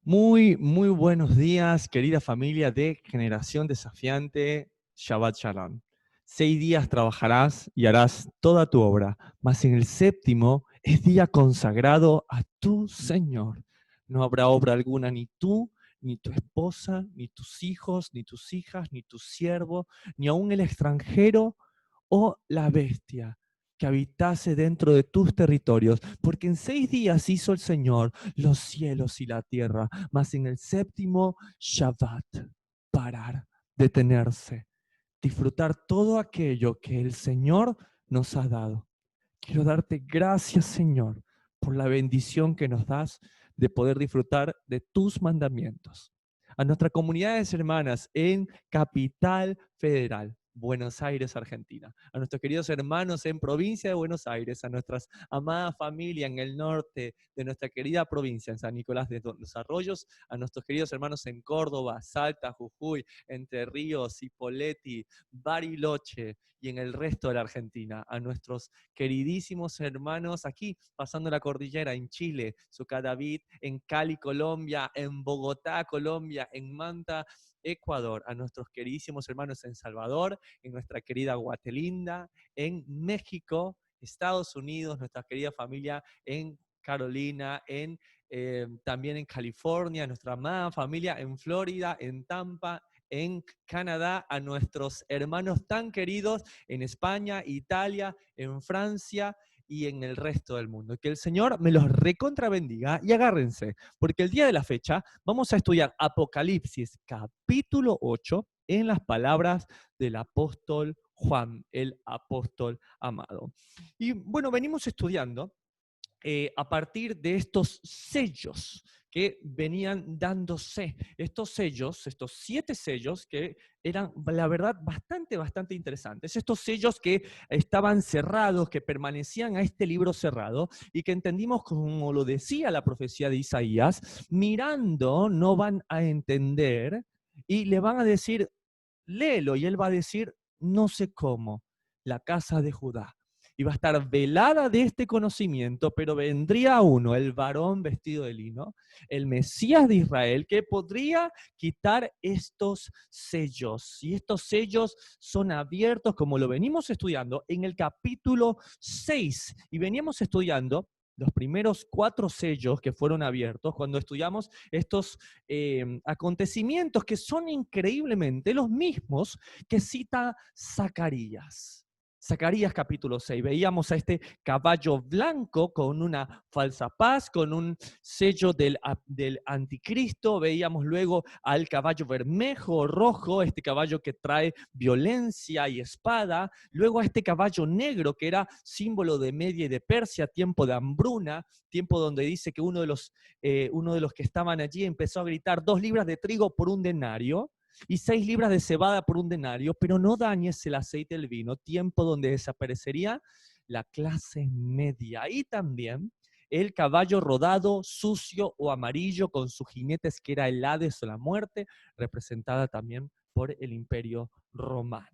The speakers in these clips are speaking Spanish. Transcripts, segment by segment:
Muy buenos días, querida familia de Generación Desafiante, Shabbat Shalom. 6 días trabajarás y harás toda tu obra, mas en el séptimo es día consagrado a tu Señor. No habrá obra alguna, ni tú, ni tu esposa, ni tus hijos, ni tus hijas, ni tu siervo, ni aun el extranjero o la bestia que habitase dentro de tus territorios, porque en 6 días hizo el Señor los cielos y la tierra, mas en el séptimo, Shabbat, parar, detenerse, disfrutar todo aquello que el Señor nos ha dado. Quiero darte gracias, Señor, por la bendición que nos das de poder disfrutar de tus mandamientos. A nuestras comunidades hermanas en Capital Federal, Buenos Aires, Argentina. A nuestros queridos hermanos en provincia de Buenos Aires, a nuestras amadas familias en el norte de nuestra querida provincia, en San Nicolás de los Arroyos, a nuestros queridos hermanos en Córdoba, Salta, Jujuy, Entre Ríos, Ipoleti, Bariloche y en el resto de la Argentina, a nuestros queridísimos hermanos aquí, pasando la cordillera, en Chile, Sucadavid, en Cali, Colombia, en Bogotá, Colombia, en Manta, Ecuador, a nuestros queridísimos hermanos en Salvador, en nuestra querida Guatelinda, en México, Estados Unidos, nuestra querida familia en Carolina, también en California, nuestra amada familia en Florida, en Tampa, en Canadá, a nuestros hermanos tan queridos en España, Italia, en Francia y en el resto del mundo. Que el Señor me los recontra bendiga y agárrense, porque el día de la fecha vamos a estudiar Apocalipsis capítulo 8 en las palabras del apóstol Juan, el apóstol amado. Y bueno, venimos estudiando a partir de estos sellos que venían dándose. Estos sellos, estos 7 sellos que eran, la verdad, bastante interesantes. Estos sellos que estaban cerrados, que permanecían a este libro cerrado y que entendimos como lo decía la profecía de Isaías, mirando no van a entender y le van a decir, léelo, y él va a decir, no sé cómo, la casa de Judá. Y va a estar velada de este conocimiento, pero vendría uno, el varón vestido de lino, el Mesías de Israel, que podría quitar estos sellos. Y estos sellos son abiertos, como lo venimos estudiando, en el capítulo 6. Y veníamos estudiando los primeros 4 sellos que fueron abiertos cuando estudiamos estos acontecimientos que son increíblemente los mismos que cita Zacarías. Zacarías capítulo 6, veíamos a este caballo blanco con una falsa paz, con un sello del anticristo, veíamos luego al caballo bermejo, rojo, este caballo que trae violencia y espada, luego a este caballo negro que era símbolo de Media y de Persia, tiempo de hambruna, tiempo donde dice que uno de los que estaban allí empezó a gritar 2 libras de trigo por un denario y 6 libras de cebada por un denario, pero no dañes el aceite del vino, tiempo donde desaparecería la clase media. Y también el caballo rodado, sucio o amarillo con sus jinetes, que era el Hades o la muerte, representada también por el Imperio Romano.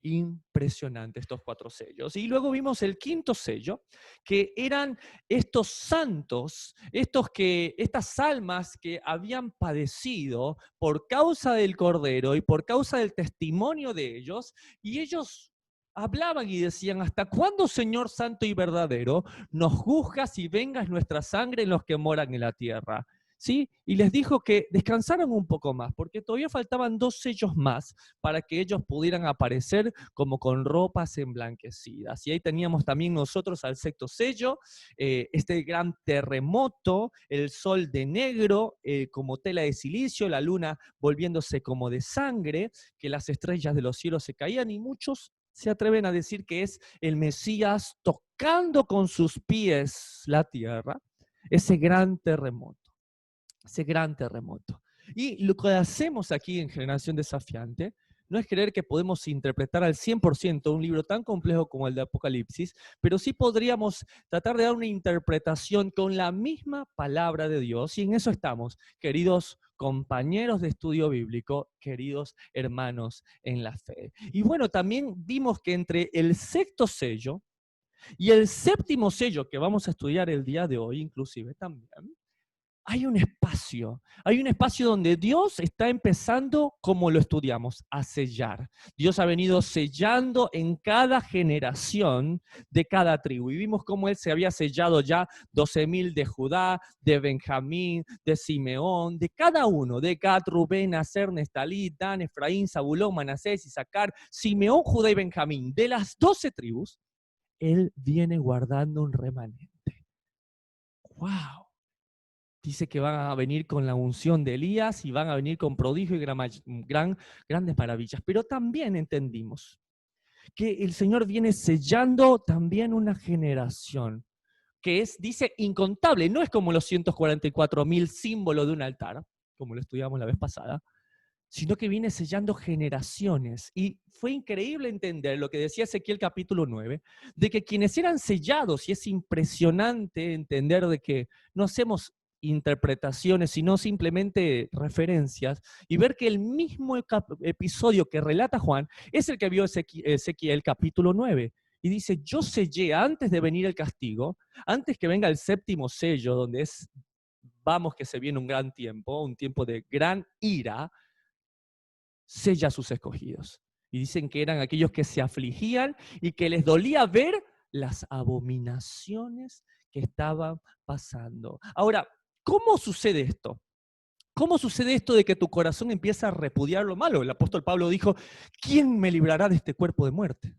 Impresionante estos 4 sellos. Y luego vimos el quinto sello, que eran estos santos, estas almas que habían padecido por causa del Cordero y por causa del testimonio de ellos, y ellos hablaban y decían, ¿hasta cuándo, Señor Santo y verdadero, nos juzgas y vengas nuestra sangre en los que moran en la tierra? ¿Sí? Y les dijo que descansaran un poco más, porque todavía faltaban 2 sellos más para que ellos pudieran aparecer como con ropas emblanquecidas. Y ahí teníamos también nosotros al sexto sello, este gran terremoto, el sol de negro como tela de silicio, la luna volviéndose como de sangre, que las estrellas de los cielos se caían, y muchos se atreven a decir que es el Mesías tocando con sus pies la tierra, ese gran terremoto. Ese gran terremoto. Y lo que hacemos aquí en Generación Desafiante no es creer que podemos interpretar al 100% un libro tan complejo como el de Apocalipsis, pero sí podríamos tratar de dar una interpretación con la misma palabra de Dios, y en eso estamos, queridos compañeros de estudio bíblico, queridos hermanos en la fe. Y bueno, también vimos que entre el sexto sello y el séptimo sello que vamos a estudiar el día de hoy, inclusive también, hay un espacio donde Dios está empezando, como lo estudiamos, a sellar. Dios ha venido sellando en cada generación de cada tribu. Y vimos cómo Él se había sellado ya 12.000 de Judá, de Benjamín, de Simeón, de cada uno, de Gad, Rubén, Aser, Neftalí, Dan, Efraín, Zabulón, Manasés, Isaacar, Simeón, Judá y Benjamín. De las 12 tribus, Él viene guardando un remanente. ¡Wow! Dice que van a venir con la unción de Elías y van a venir con prodigio y grandes maravillas. Pero también entendimos que el Señor viene sellando también una generación que es, dice, incontable. No es como los 144.000 símbolos de un altar, como lo estudiamos la vez pasada, sino que viene sellando generaciones. Y fue increíble entender lo que decía Ezequiel capítulo 9, de que quienes eran sellados, y es impresionante entender de que no hacemos interpretaciones, sino simplemente referencias, y ver que el mismo episodio que relata Juan es el que vio Ezequiel capítulo 9. Y dice, yo sellé antes de venir el castigo, antes que venga el séptimo sello, donde es, vamos que se viene un gran tiempo, un tiempo de gran ira, sella a sus escogidos. Y dicen que eran aquellos que se afligían y que les dolía ver las abominaciones que estaban pasando. Ahora, ¿cómo sucede esto? ¿Cómo sucede esto de que tu corazón empieza a repudiar lo malo? El apóstol Pablo dijo, ¿quién me librará de este cuerpo de muerte?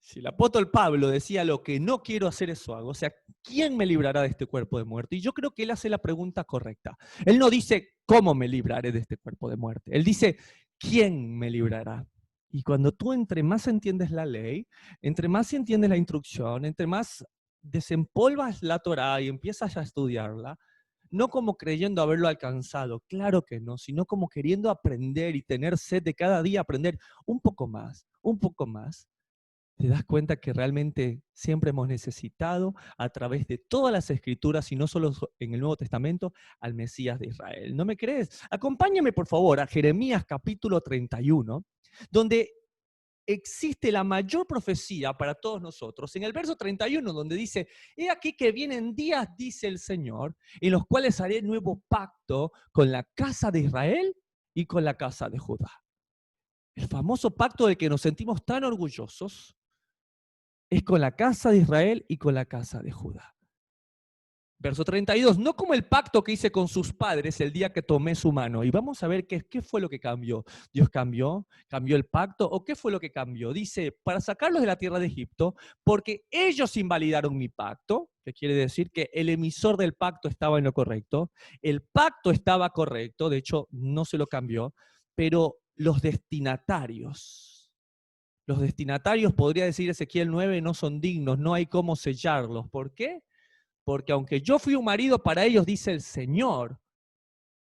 Si el apóstol Pablo decía lo que no quiero hacer, eso hago. O sea, ¿quién me librará de este cuerpo de muerte? Y yo creo que él hace la pregunta correcta. Él no dice, ¿cómo me libraré de este cuerpo de muerte? Él dice, ¿quién me librará? Y cuando tú entre más entiendes la ley, entre más entiendes la instrucción, entre más desempolvas la Torá y empiezas a estudiarla, no como creyendo haberlo alcanzado, claro que no, sino como queriendo aprender y tener sed de cada día aprender un poco más, te das cuenta que realmente siempre hemos necesitado, a través de todas las escrituras, y no solo en el Nuevo Testamento, al Mesías de Israel. ¿No me crees? Acompáñame, por favor, a Jeremías capítulo 31, donde existe la mayor profecía para todos nosotros. En el verso 31, donde dice, he aquí que vienen días, dice el Señor, en los cuales haré nuevo pacto con la casa de Israel y con la casa de Judá. El famoso pacto del que nos sentimos tan orgullosos, es con la casa de Israel y con la casa de Judá. Verso 32, no como el pacto que hice con sus padres el día que tomé su mano. Y vamos a ver qué fue lo que cambió. ¿Dios cambió el pacto? ¿O qué fue lo que cambió? Dice, para sacarlos de la tierra de Egipto, porque ellos invalidaron mi pacto, que quiere decir que el emisor del pacto estaba en lo correcto, el pacto estaba correcto, de hecho no se lo cambió, pero los destinatarios, podría decir Ezequiel 9, no son dignos, no hay cómo sellarlos. ¿Por qué? Porque aunque yo fui un marido para ellos, dice el Señor,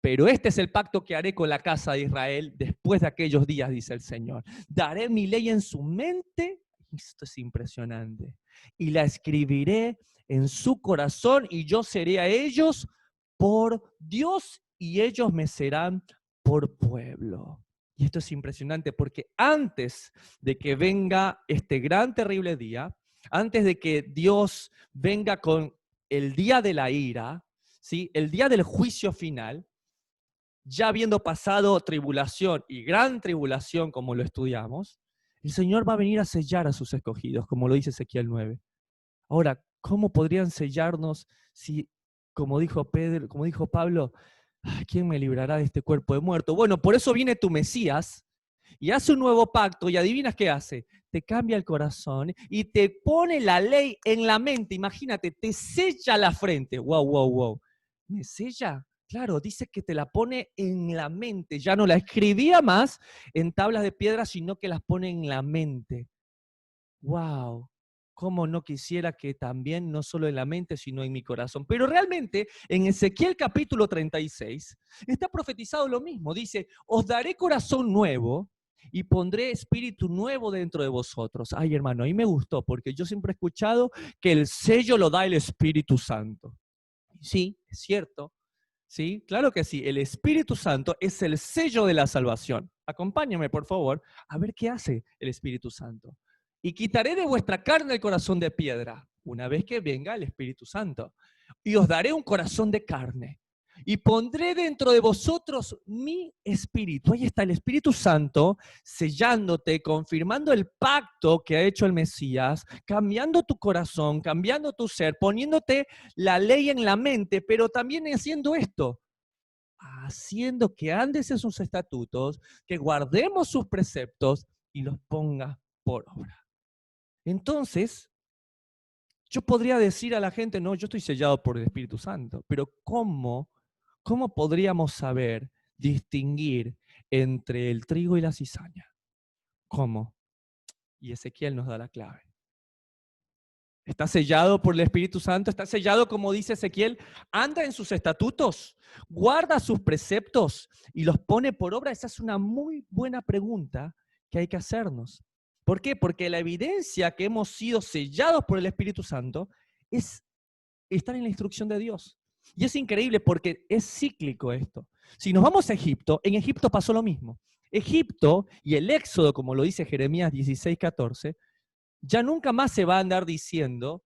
pero este es el pacto que haré con la casa de Israel después de aquellos días, dice el Señor. Daré mi ley en su mente, esto es impresionante, y la escribiré en su corazón, y yo seré a ellos por Dios, y ellos me serán por pueblo. Y esto es impresionante porque antes de que venga este gran terrible día, antes de que Dios venga con el día de la ira, ¿sí? El día del juicio final, ya habiendo pasado tribulación y gran tribulación como lo estudiamos, el Señor va a venir a sellar a sus escogidos, como lo dice Ezequiel 9. Ahora, ¿cómo podrían sellarnos si, como dijo Pablo, ¿quién me librará de este cuerpo de muerto? Bueno, por eso viene tu Mesías y hace un nuevo pacto, y adivinas qué hace. Te cambia el corazón y te pone la ley en la mente. Imagínate, te sella la frente. Wow, wow, wow. ¿Me sella? Claro, dice que te la pone en la mente. Ya no la escribía más en tablas de piedra, sino que las pone en la mente. Wow. Cómo no quisiera que también, no solo en la mente, sino en mi corazón. Pero realmente, en Ezequiel capítulo 36, está profetizado lo mismo. Dice, os daré corazón nuevo y pondré espíritu nuevo dentro de vosotros. Ay, hermano, ahí me gustó, porque yo siempre he escuchado que el sello lo da el Espíritu Santo. Sí, es cierto. Sí, claro que sí. El Espíritu Santo es el sello de la salvación. Acompáñame, por favor, a ver qué hace el Espíritu Santo. Y quitaré de vuestra carne el corazón de piedra, una vez que venga el Espíritu Santo. y os daré un corazón de carne. Y pondré dentro de vosotros mi espíritu. Ahí está el Espíritu Santo sellándote, confirmando el pacto que ha hecho el Mesías, cambiando tu corazón, cambiando tu ser, poniéndote la ley en la mente, pero también haciendo esto, haciendo que andes en sus estatutos, que guardemos sus preceptos y los ponga por obra. Entonces, yo podría decir a la gente, no, yo estoy sellado por el Espíritu Santo, pero ¿cómo podríamos saber distinguir entre el trigo y la cizaña? ¿Cómo? Y Ezequiel nos da la clave. Está sellado por el Espíritu Santo, está sellado, como dice Ezequiel, anda en sus estatutos, guarda sus preceptos y los pone por obra. Esa es una muy buena pregunta que hay que hacernos. ¿Por qué? Porque la evidencia que hemos sido sellados por el Espíritu Santo es estar en la instrucción de Dios. Y es increíble porque es cíclico esto. Si nos vamos a Egipto, en Egipto pasó lo mismo. Egipto y el Éxodo, como lo dice Jeremías 16:14, ya nunca más se va a andar diciendo,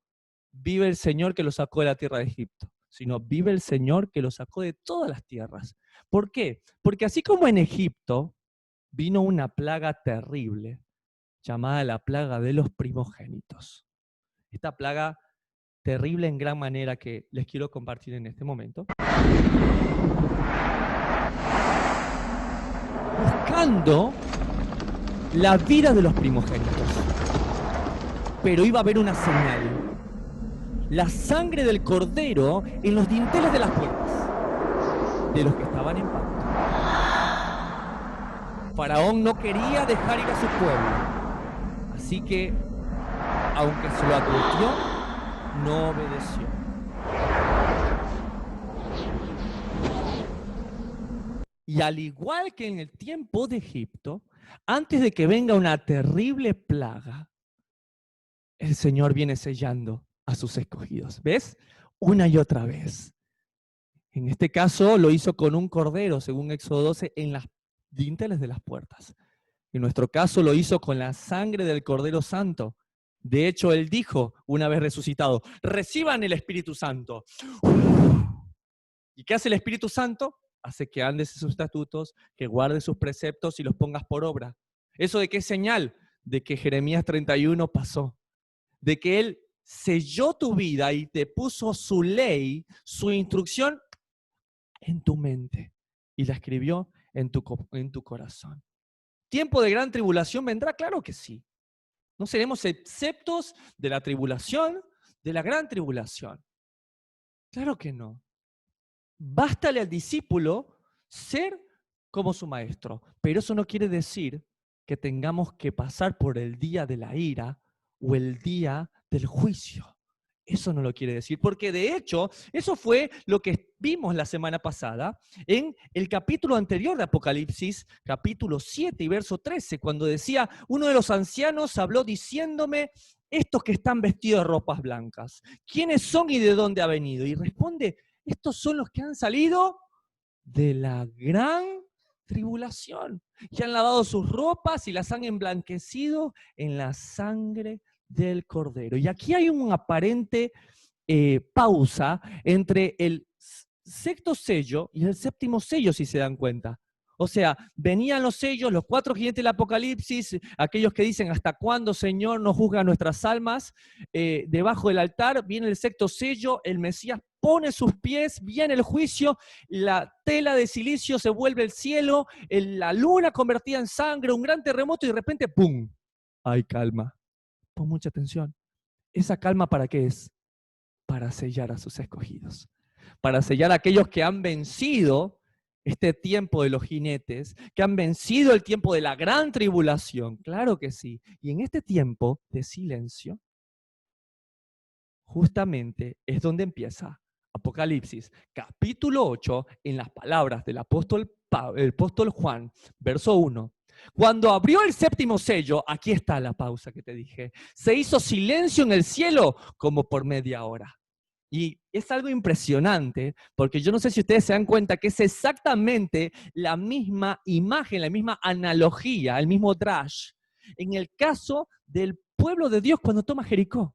vive el Señor que lo sacó de la tierra de Egipto, sino vive el Señor que lo sacó de todas las tierras. ¿Por qué? Porque así como en Egipto vino una plaga terrible, llamada la plaga de los primogénitos. Esta plaga terrible en gran manera que les quiero compartir en este momento. Buscando la vida de los primogénitos. Pero iba a haber una señal. La sangre del cordero en los dinteles de las puertas de los que estaban en pacto. Faraón no quería dejar ir a su pueblo. Así que, aunque se lo advirtió, no obedeció. Y al igual que en el tiempo de Egipto, antes de que venga una terrible plaga, el Señor viene sellando a sus escogidos. ¿Ves? Una y otra vez. En este caso lo hizo con un cordero, según Éxodo 12, en las dinteles de las puertas. En nuestro caso lo hizo con la sangre del Cordero Santo. De hecho, Él dijo, una vez resucitado, reciban el Espíritu Santo. ¿Y qué hace el Espíritu Santo? Hace que andes en sus estatutos, que guardes sus preceptos y los pongas por obra. ¿Eso de qué es señal? De que Jeremías 31 pasó. De que Él selló tu vida y te puso su ley, su instrucción en tu mente y la escribió en tu corazón. ¿Tiempo de gran tribulación vendrá? Claro que sí. No seremos exceptos de la tribulación, de la gran tribulación. Claro que no. Bástale al discípulo ser como su maestro, pero eso no quiere decir que tengamos que pasar por el día de la ira o el día del juicio. Eso no lo quiere decir, porque de hecho, eso fue lo que vimos la semana pasada en el capítulo anterior de Apocalipsis, capítulo 7 y verso 13, cuando decía, uno de los ancianos habló diciéndome, estos que están vestidos de ropas blancas, ¿quiénes son y de dónde ha venido? Y responde, estos son los que han salido de la gran tribulación, que han lavado sus ropas y las han emblanquecido en la sangre del Cordero. Y aquí hay una aparente pausa entre el sexto sello y el séptimo sello, si se dan cuenta. O sea, venían los sellos, los 4 jinetes del Apocalipsis, aquellos que dicen, ¿hasta cuándo, Señor, nos juzga nuestras almas? Debajo del altar viene el sexto sello, el Mesías pone sus pies, viene el juicio, la tela de silicio se vuelve el cielo, la luna convertida en sangre, un gran terremoto y de repente, ¡pum! Hay calma. Pon mucha atención. ¿Esa calma para qué es? Para sellar a sus escogidos. Para sellar a aquellos que han vencido este tiempo de los jinetes, que han vencido el tiempo de la gran tribulación. Claro que sí. Y en este tiempo de silencio, justamente es donde empieza Apocalipsis, capítulo 8, en las palabras del apóstol Juan, verso 1. Cuando abrió el séptimo sello, aquí está la pausa que te dije, se hizo silencio en el cielo como por media hora. Y es algo impresionante, porque yo no sé si ustedes se dan cuenta que es exactamente la misma imagen, la misma analogía, el mismo drash, en el caso del pueblo de Dios cuando toma Jericó.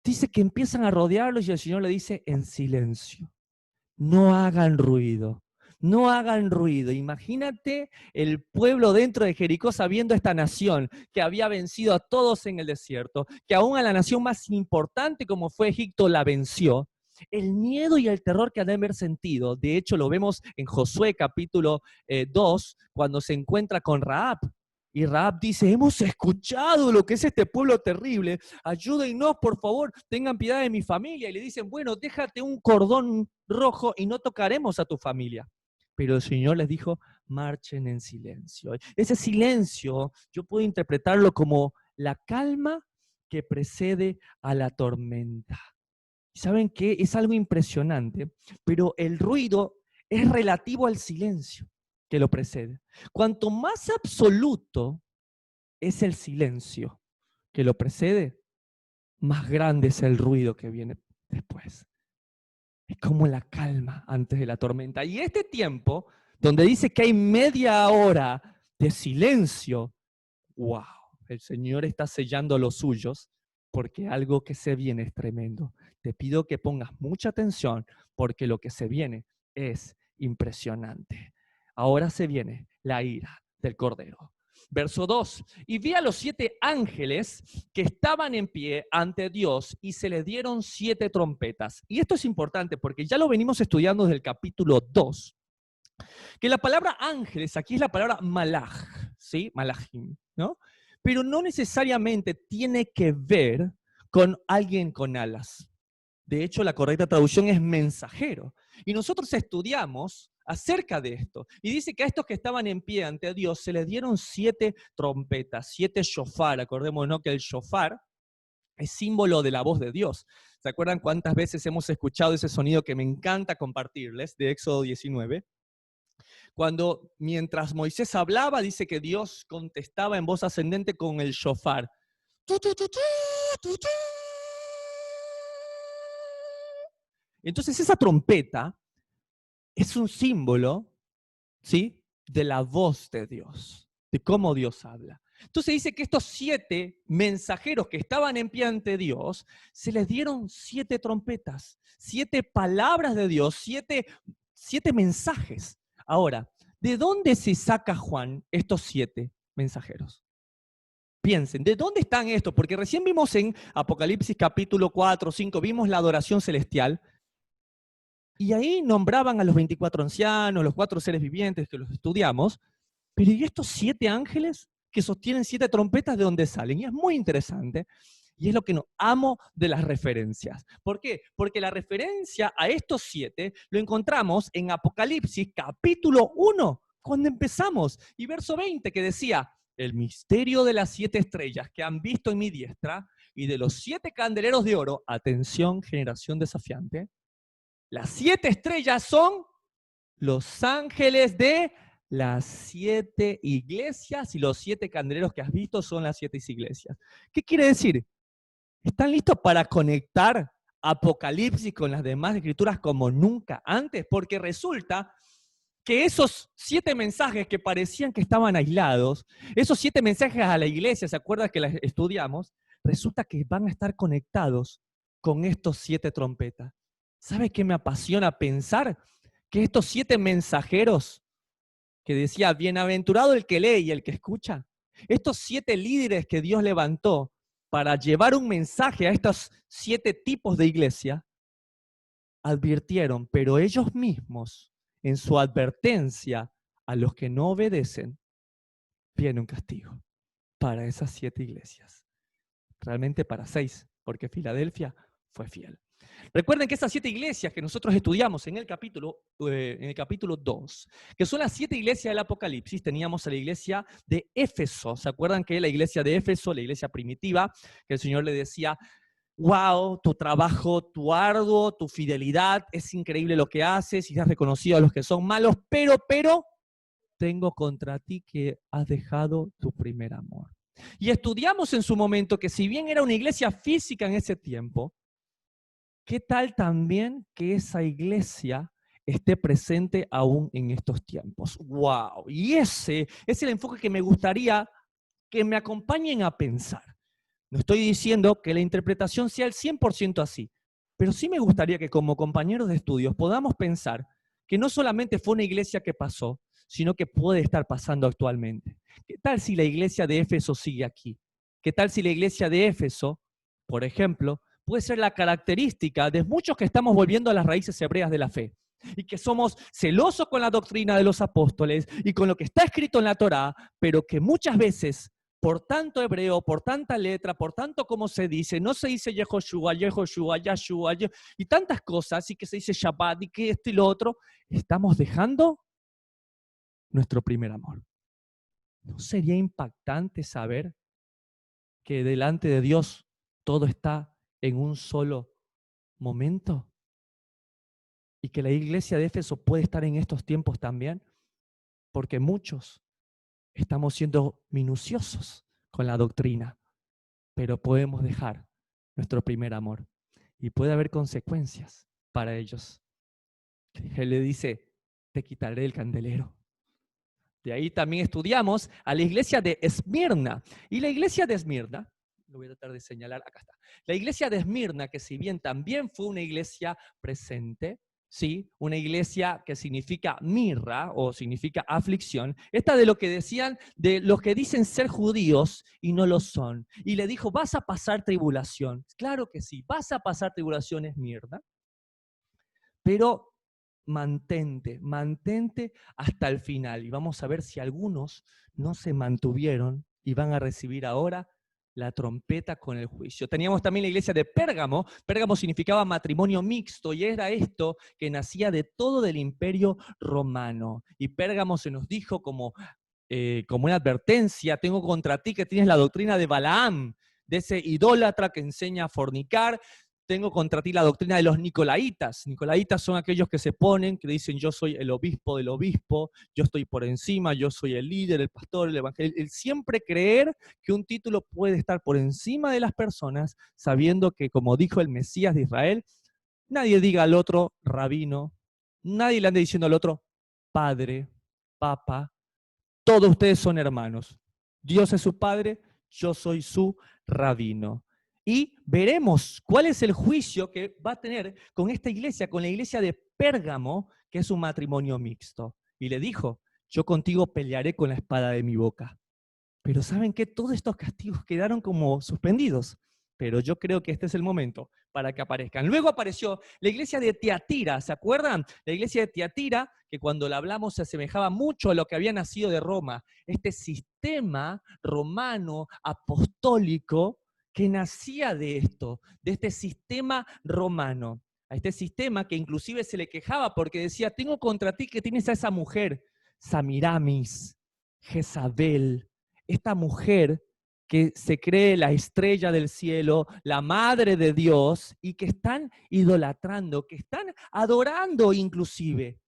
dice que empiezan a rodearlos y el Señor le dice, en silencio, no hagan ruido. No hagan ruido. Imagínate el pueblo dentro de Jericó sabiendo esta nación que había vencido a todos en el desierto, que aún a la nación más importante como fue Egipto la venció. El miedo y el terror que han de haber sentido, de hecho lo vemos en Josué capítulo 2, cuando se encuentra con Rahab. Y Rahab dice, hemos escuchado lo que es este pueblo terrible, ayúdennos por favor, tengan piedad de mi familia. Y le dicen, bueno, déjate un cordón rojo y no tocaremos a tu familia. Pero el Señor les dijo, marchen en silencio. Ese silencio yo puedo interpretarlo como la calma que precede a la tormenta. ¿Saben qué? Es algo impresionante, pero el ruido es relativo al silencio que lo precede. Cuanto más absoluto es el silencio que lo precede, más grande es el ruido que viene después. Es como la calma antes de la tormenta. Y este tiempo, donde dice que hay media hora de silencio, wow, el Señor está sellando a los suyos porque algo que se viene es tremendo. Te pido que pongas mucha atención porque lo que se viene es impresionante. Ahora se viene la ira del Cordero. Verso 2, y vi a los 7 ángeles que estaban en pie ante Dios y se les dieron 7 trompetas. Y esto es importante porque ya lo venimos estudiando desde el capítulo 2, que la palabra ángeles aquí es la palabra malaj, ¿sí? Malachim, ¿no? Pero no necesariamente tiene que ver con alguien con alas. De hecho, la correcta traducción es mensajero. Y nosotros estudiamos acerca de esto. Y dice que a estos que estaban en pie ante Dios se les dieron 7 trompetas, 7 shofar. Acordémonos que el shofar es símbolo de la voz de Dios. ¿Se acuerdan cuántas veces hemos escuchado ese sonido que me encanta compartirles de Éxodo 19? Cuando mientras Moisés hablaba, dice que Dios contestaba en voz ascendente con el shofar. Entonces esa trompeta es un símbolo, ¿sí?, de la voz de Dios, de cómo Dios habla. Entonces dice que estos 7 mensajeros que estaban en pie ante Dios, se les dieron 7 trompetas, 7 palabras de Dios, 7 mensajes. Ahora, ¿de dónde se saca Juan estos 7 mensajeros? Piensen, ¿de dónde están estos? Porque recién vimos en Apocalipsis capítulo 4, 5, vimos la adoración celestial, y ahí nombraban a los 24 ancianos, los 4 seres vivientes que los estudiamos, pero ¿y estos 7 ángeles que sostienen 7 trompetas de dónde salen? Y es muy interesante, y es lo que no amo de las referencias. ¿Por qué? Porque la referencia a estos 7 lo encontramos en Apocalipsis capítulo 1, cuando empezamos, y verso 20 que decía, el misterio de las 7 estrellas que han visto en mi diestra y de los 7 candeleros de oro, atención generación desafiante, las 7 estrellas son los ángeles de las 7 iglesias y los 7 candeleros que has visto son las 7 iglesias. ¿Qué quiere decir? ¿Están listos para conectar Apocalipsis con las demás escrituras como nunca antes? Porque resulta que esos 7 mensajes que parecían que estaban aislados, esos 7 mensajes a la iglesia, ¿se acuerdan que las estudiamos? Resulta que van a estar conectados con estos 7 trompetas. ¿Sabe qué me apasiona pensar? Que estos 7 mensajeros, que decía, bienaventurado el que lee y el que escucha, estos 7 líderes que Dios levantó para llevar un mensaje a estos 7 tipos de iglesia, advirtieron, pero ellos mismos, en su advertencia a los que no obedecen, viene un castigo para esas 7 iglesias. Realmente para 6, porque Filadelfia fue fiel. Recuerden que esas 7 iglesias que nosotros estudiamos en el capítulo 2, que son las 7 iglesias del Apocalipsis, teníamos a la iglesia de Éfeso. ¿Se acuerdan que la iglesia de Éfeso, la iglesia primitiva, que el Señor le decía, wow, tu trabajo, tu arduo, tu fidelidad, es increíble lo que haces y has reconocido a los que son malos, pero tengo contra ti que has dejado tu primer amor. Y estudiamos en su momento que si bien era una iglesia física en ese tiempo, ¿qué tal también que esa iglesia esté presente aún en estos tiempos? ¡Wow! Y ese es el enfoque que me gustaría que me acompañen a pensar. No estoy diciendo que la interpretación sea el 100% así, pero sí me gustaría que como compañeros de estudios podamos pensar que no solamente fue una iglesia que pasó, sino que puede estar pasando actualmente. ¿Qué tal si la iglesia de Éfeso sigue aquí? ¿Qué tal si la iglesia de Éfeso, por ejemplo, puede ser la característica de muchos que estamos volviendo a las raíces hebreas de la fe? Y que somos celosos con la doctrina de los apóstoles y con lo que está escrito en la Torá, pero que muchas veces, por tanto hebreo, por tanta letra, por tanto como se dice, no se dice Yehoshua, Yehoshua, Yahshua, y tantas cosas, y que se dice Shabbat, y que esto y lo otro, estamos dejando nuestro primer amor. ¿No sería impactante saber que delante de Dios todo está en un solo momento? Y que la iglesia de Éfeso puede estar en estos tiempos también, porque muchos estamos siendo minuciosos con la doctrina, pero podemos dejar nuestro primer amor y puede haber consecuencias para ellos. Él le dice, te quitaré el candelero. De ahí también estudiamos a la iglesia de Esmirna. Y la iglesia de Esmirna, lo voy a tratar de señalar, acá está. La iglesia de Esmirna, que si bien también fue una iglesia presente, ¿sí? Una iglesia que significa mirra o significa aflicción, esta de lo que decían, de los que dicen ser judíos y no lo son. Y le dijo, vas a pasar tribulación. Claro que sí, vas a pasar tribulación, Esmirna, pero mantente hasta el final. Y vamos a ver si algunos no se mantuvieron y van a recibir ahora la trompeta con el juicio. Teníamos también la iglesia de Pérgamo. Pérgamo significaba matrimonio mixto y era esto que nacía de todo del imperio romano. Y Pérgamo se nos dijo como una advertencia, tengo contra ti que tienes la doctrina de Balaam, de ese idólatra que enseña a fornicar. Tengo contra ti la doctrina de los nicolaitas. Nicolaitas son aquellos que se ponen, que dicen yo soy el obispo del obispo, yo estoy por encima, yo soy el líder, el pastor, el evangelista. El siempre creer que un título puede estar por encima de las personas, sabiendo que, como dijo el Mesías de Israel, nadie diga al otro rabino, nadie le ande diciendo al otro padre, papa, todos ustedes son hermanos. Dios es su padre, yo soy su rabino. Y veremos cuál es el juicio que va a tener con esta iglesia, con la iglesia de Pérgamo, que es un matrimonio mixto. Y le dijo, yo contigo pelearé con la espada de mi boca. Pero ¿saben qué? Todos estos castigos quedaron como suspendidos. Pero yo creo que este es el momento para que aparezcan. Luego apareció la iglesia de Tiatira, ¿se acuerdan? La iglesia de Tiatira, que cuando la hablamos se asemejaba mucho a lo que había nacido de Roma. Este sistema romano apostólico que nacía de esto, de este sistema romano. A este sistema que inclusive se le quejaba porque decía, tengo contra ti que tienes a esa mujer, Samiramis, Jezabel, esta mujer que se cree la estrella del cielo, la madre de Dios, y que están idolatrando, que están adorando inclusive.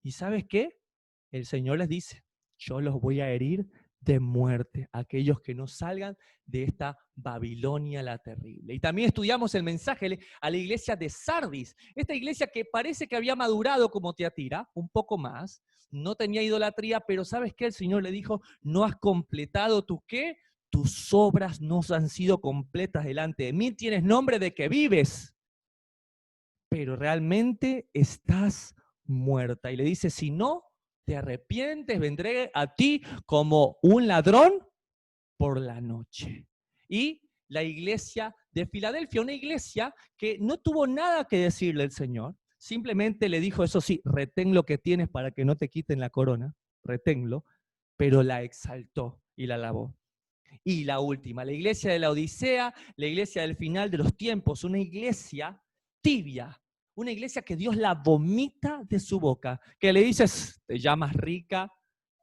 ¿Y sabes qué? El Señor les dice, yo los voy a herir de muerte, aquellos que no salgan de esta Babilonia la terrible. Y también estudiamos el mensaje a la iglesia de Sardis, esta iglesia que parece que había madurado como Tiatira, un poco más, no tenía idolatría, pero ¿sabes qué? El Señor le dijo, no has completado tu qué, tus obras no han sido completas delante de mí, tienes nombre de que vives, pero realmente estás muerta. Y le dice, si no te arrepientes, vendré a ti como un ladrón por la noche. Y la iglesia de Filadelfia, una iglesia que no tuvo nada que decirle el Señor, simplemente le dijo, eso sí, retén lo que tienes para que no te quiten la corona, reténlo, pero la exaltó y la alabó. Y la última, la iglesia de la Odisea, la iglesia del final de los tiempos, una iglesia tibia, una iglesia que Dios la vomita de su boca, que le dices, te llamas rica,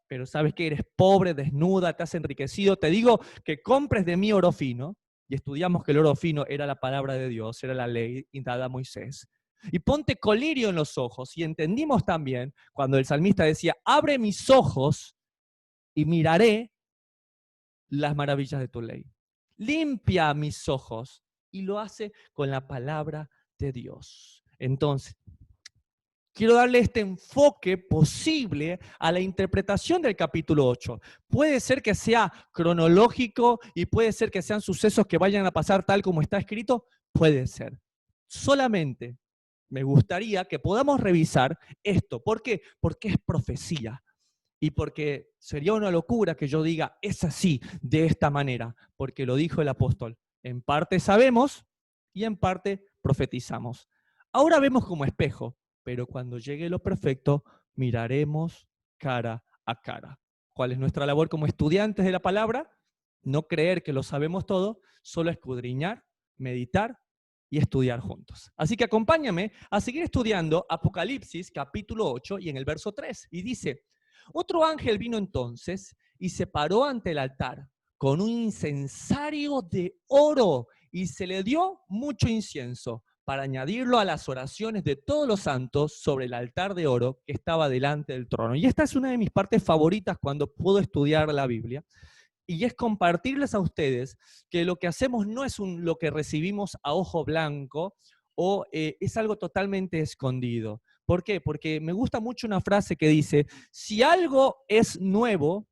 pero sabes que eres pobre, desnuda, te has enriquecido, te digo que compres de mí oro fino, y estudiamos que el oro fino era la palabra de Dios, era la ley dada a Moisés, y ponte colirio en los ojos, y entendimos también cuando el salmista decía, abre mis ojos y miraré las maravillas de tu ley. Limpia mis ojos, y lo hace con la palabra de Dios. Entonces, quiero darle este enfoque posible a la interpretación del capítulo 8. Puede ser que sea cronológico y puede ser que sean sucesos que vayan a pasar tal como está escrito, puede ser. Solamente me gustaría que podamos revisar esto. ¿Por qué? Porque es profecía. Y porque sería una locura que yo diga, es así, de esta manera, porque lo dijo el apóstol. En parte sabemos y en parte profetizamos. Ahora vemos como espejo, pero cuando llegue lo perfecto, miraremos cara a cara. ¿Cuál es nuestra labor como estudiantes de la palabra? No creer que lo sabemos todo, solo escudriñar, meditar y estudiar juntos. Así que acompáñame a seguir estudiando Apocalipsis capítulo 8 y en el verso 3. Y dice, otro ángel vino entonces y se paró ante el altar con un incensario de oro y se le dio mucho incienso para añadirlo a las oraciones de todos los santos sobre el altar de oro que estaba delante del trono. Y esta es una de mis partes favoritas cuando puedo estudiar la Biblia. Y es compartirles a ustedes que lo que hacemos no es lo que recibimos a ojo blanco o es algo totalmente escondido. ¿Por qué? Porque me gusta mucho una frase que dice, si algo es nuevo,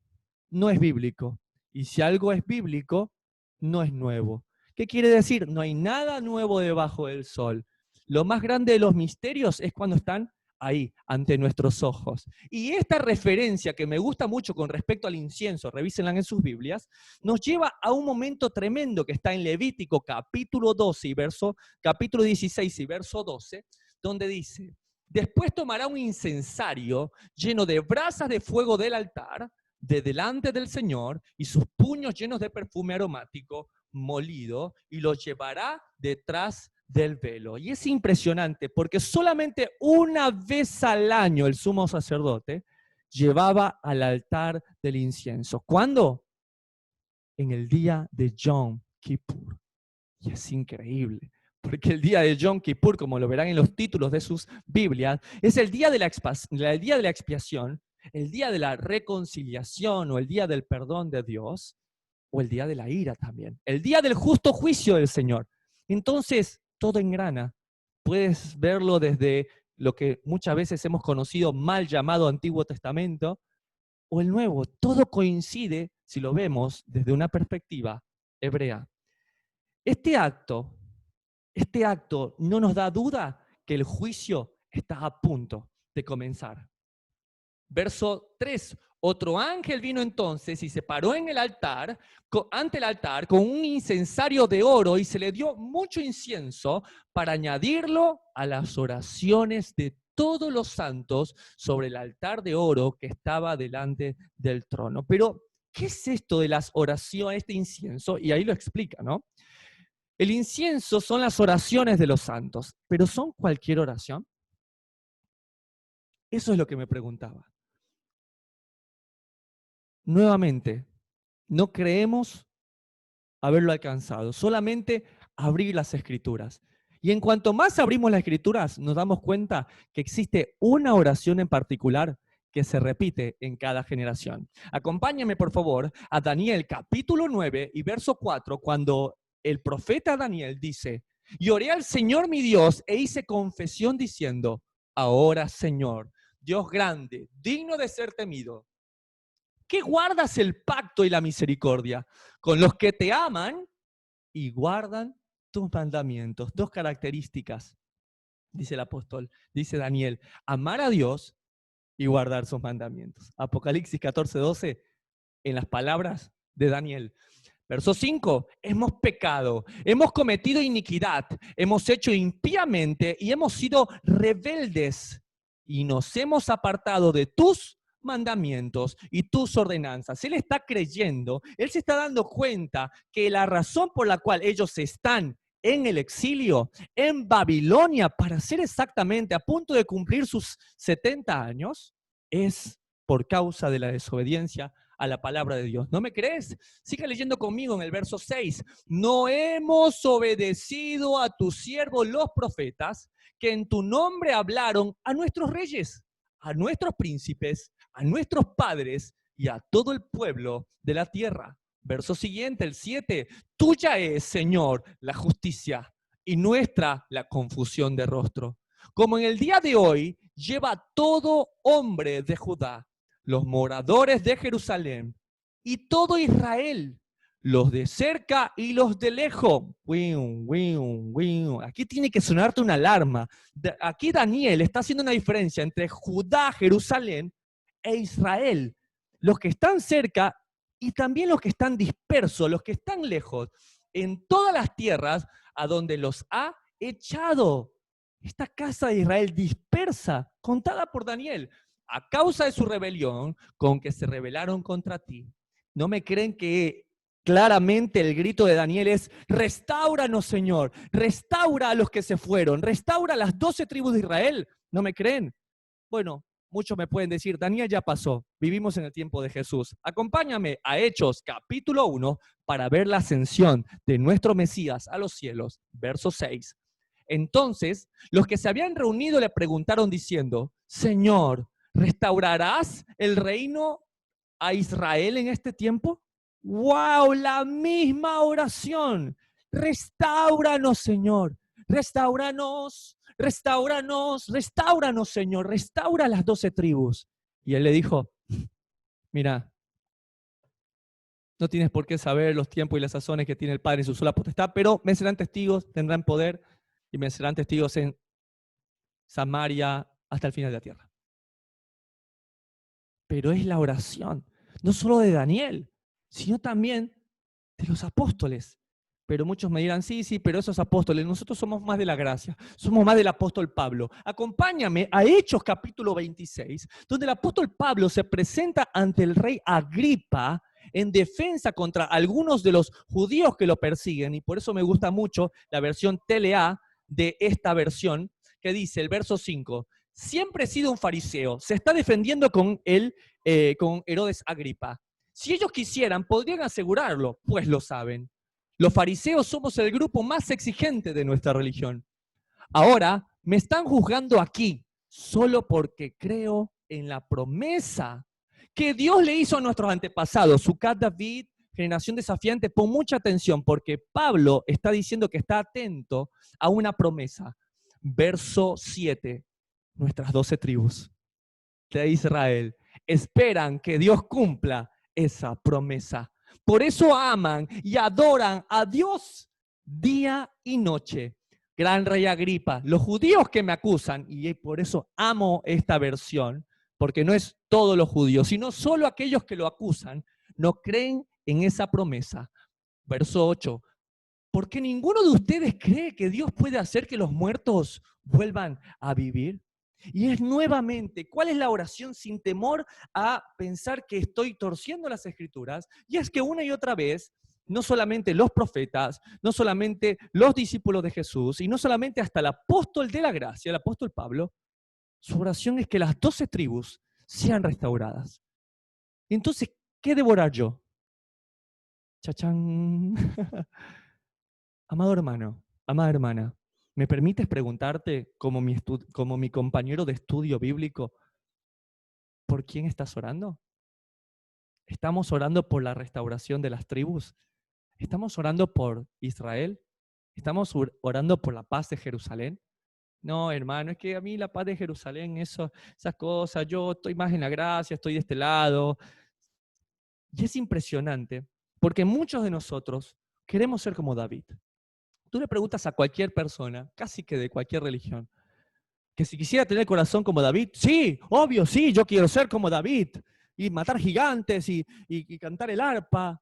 no es bíblico. Y si algo es bíblico, no es nuevo. ¿Qué quiere decir? No hay nada nuevo debajo del sol. Lo más grande de los misterios es cuando están ahí, ante nuestros ojos. Y esta referencia que me gusta mucho con respecto al incienso, revísenla en sus Biblias, nos lleva a un momento tremendo que está en Levítico capítulo 12 y capítulo 16 y verso 12, donde dice, después tomará un incensario lleno de brasas de fuego del altar, de delante del Señor, y sus puños llenos de perfume aromático molido, y lo llevará detrás del velo. Y es impresionante porque solamente una vez al año el sumo sacerdote llevaba al altar del incienso. ¿Cuándo? En el día de Yom Kippur. Y es increíble, porque el día de Yom Kippur, como lo verán en los títulos de sus Biblias, es el día de la expiación, el día de la reconciliación o el día del perdón de Dios, o el día de la ira también, el día del justo juicio del Señor. Entonces, todo engrana. Puedes verlo desde lo que muchas veces hemos conocido mal llamado Antiguo Testamento o el Nuevo. Todo coincide si lo vemos desde una perspectiva hebrea. Este acto no nos da duda que el juicio está a punto de comenzar. Verso 3, otro ángel vino entonces y se paró en el altar, ante el altar con un incensario de oro y se le dio mucho incienso para añadirlo a las oraciones de todos los santos sobre el altar de oro que estaba delante del trono. Pero, ¿qué es esto de las oraciones, este incienso? Y ahí lo explica, ¿no? El incienso son las oraciones de los santos, pero ¿son cualquier oración? Eso es lo que me preguntaba. Nuevamente, no creemos haberlo alcanzado, solamente abrir las escrituras. Y en cuanto más abrimos las escrituras, nos damos cuenta que existe una oración en particular que se repite en cada generación. Acompáñame, por favor, a Daniel capítulo 9 y verso 4, cuando el profeta Daniel dice, y oré al Señor mi Dios e hice confesión diciendo, ahora Señor, Dios grande, digno de ser temido, que guardas el pacto y la misericordia con los que te aman y guardan tus mandamientos. Dos características, dice el apóstol, dice Daniel, amar a Dios y guardar sus mandamientos. Apocalipsis 14:12, en las palabras de Daniel. Verso 5, hemos pecado, hemos cometido iniquidad, hemos hecho impíamente y hemos sido rebeldes y nos hemos apartado de tus mandamientos y tus ordenanzas. Él está creyendo, él se está dando cuenta que la razón por la cual ellos están en el exilio, en Babilonia, para ser exactamente a punto de cumplir sus 70 años, es por causa de la desobediencia a la palabra de Dios. ¿No me crees? Sigue leyendo conmigo en el verso 6. No hemos obedecido a tus siervos los profetas que en tu nombre hablaron a nuestros reyes, a nuestros príncipes, a nuestros padres y a todo el pueblo de la tierra. Verso siguiente, el 7. Tuya es, Señor, la justicia y nuestra la confusión de rostro. Como en el día de hoy, lleva todo hombre de Judá, los moradores de Jerusalén y todo Israel, los de cerca y los de lejos. Wium, wium, wium. Aquí tiene que sonarte una alarma. Aquí Daniel está haciendo una diferencia entre Judá, Jerusalén e Israel. Los que están cerca y también los que están dispersos, los que están lejos, en todas las tierras a donde los ha echado. Esta casa de Israel dispersa, contada por Daniel, a causa de su rebelión, con que se rebelaron contra ti. ¿No me creen que claramente el grito de Daniel es: restáuranos, Señor, restaura a los que se fueron, restaura a las 12 tribus de Israel? ¿No me creen? Bueno, muchos me pueden decir: Daniel ya pasó, vivimos en el tiempo de Jesús. Acompáñame a Hechos capítulo 1 para ver la ascensión de nuestro Mesías a los cielos, verso 6. Entonces, los que se habían reunido le preguntaron diciendo: Señor, ¿restaurarás el reino a Israel en este tiempo? ¡Wow! La misma oración. Restáuranos, Señor. Restáuranos, restáuranos, restáuranos, Señor. Restaura las 12 tribus. Y él le dijo: mira, no tienes por qué saber los tiempos y las sazones que tiene el Padre en su sola potestad, pero me serán testigos, tendrán poder y me serán testigos en Samaria hasta el final de la tierra. Pero es la oración, no solo de Daniel, sino también de los apóstoles. Pero muchos me dirán: sí, sí, pero esos apóstoles, nosotros somos más de la gracia, somos más del apóstol Pablo. Acompáñame a Hechos capítulo 26, donde el apóstol Pablo se presenta ante el rey Agripa en defensa contra algunos de los judíos que lo persiguen, y por eso me gusta mucho la versión TLA de esta versión, que dice el verso 5, siempre he sido un fariseo, se está defendiendo con Herodes Agripa. Si ellos quisieran, podrían asegurarlo, pues lo saben. Los fariseos somos el grupo más exigente de nuestra religión. Ahora me están juzgando aquí solo porque creo en la promesa que Dios le hizo a nuestros antepasados. Sucat David, generación desafiante, pon mucha atención porque Pablo está diciendo que está atento a una promesa. Verso 7, nuestras 12 tribus de Israel esperan que Dios cumpla esa promesa. Por eso aman y adoran a Dios día y noche. Gran rey Agripa, los judíos que me acusan, y por eso amo esta versión, porque no es todos los judíos, sino solo aquellos que lo acusan, no creen en esa promesa. Verso 8, ¿por qué ninguno de ustedes cree que Dios puede hacer que los muertos vuelvan a vivir? Y es nuevamente, ¿cuál es la oración sin temor a pensar que estoy torciendo las escrituras? Y es que una y otra vez, no solamente los profetas, no solamente los discípulos de Jesús, y no solamente hasta el apóstol de la gracia, el apóstol Pablo, su oración es que las 12 tribus sean restauradas. Entonces, ¿qué debo orar yo? Chachán. Amado hermano, amada hermana, ¿me permites preguntarte, como mi compañero de estudio bíblico, por quién estás orando? ¿Estamos orando por la restauración de las tribus? ¿Estamos orando por Israel? ¿Estamos orando por la paz de Jerusalén? No, hermano, es que a mí la paz de Jerusalén, esas cosas, yo estoy más en la gracia, estoy de este lado. Y es impresionante, porque muchos de nosotros queremos ser como David. Tú le preguntas a cualquier persona, casi que de cualquier religión, que si quisiera tener corazón como David, sí, obvio, sí, yo quiero ser como David, y matar gigantes y cantar el arpa.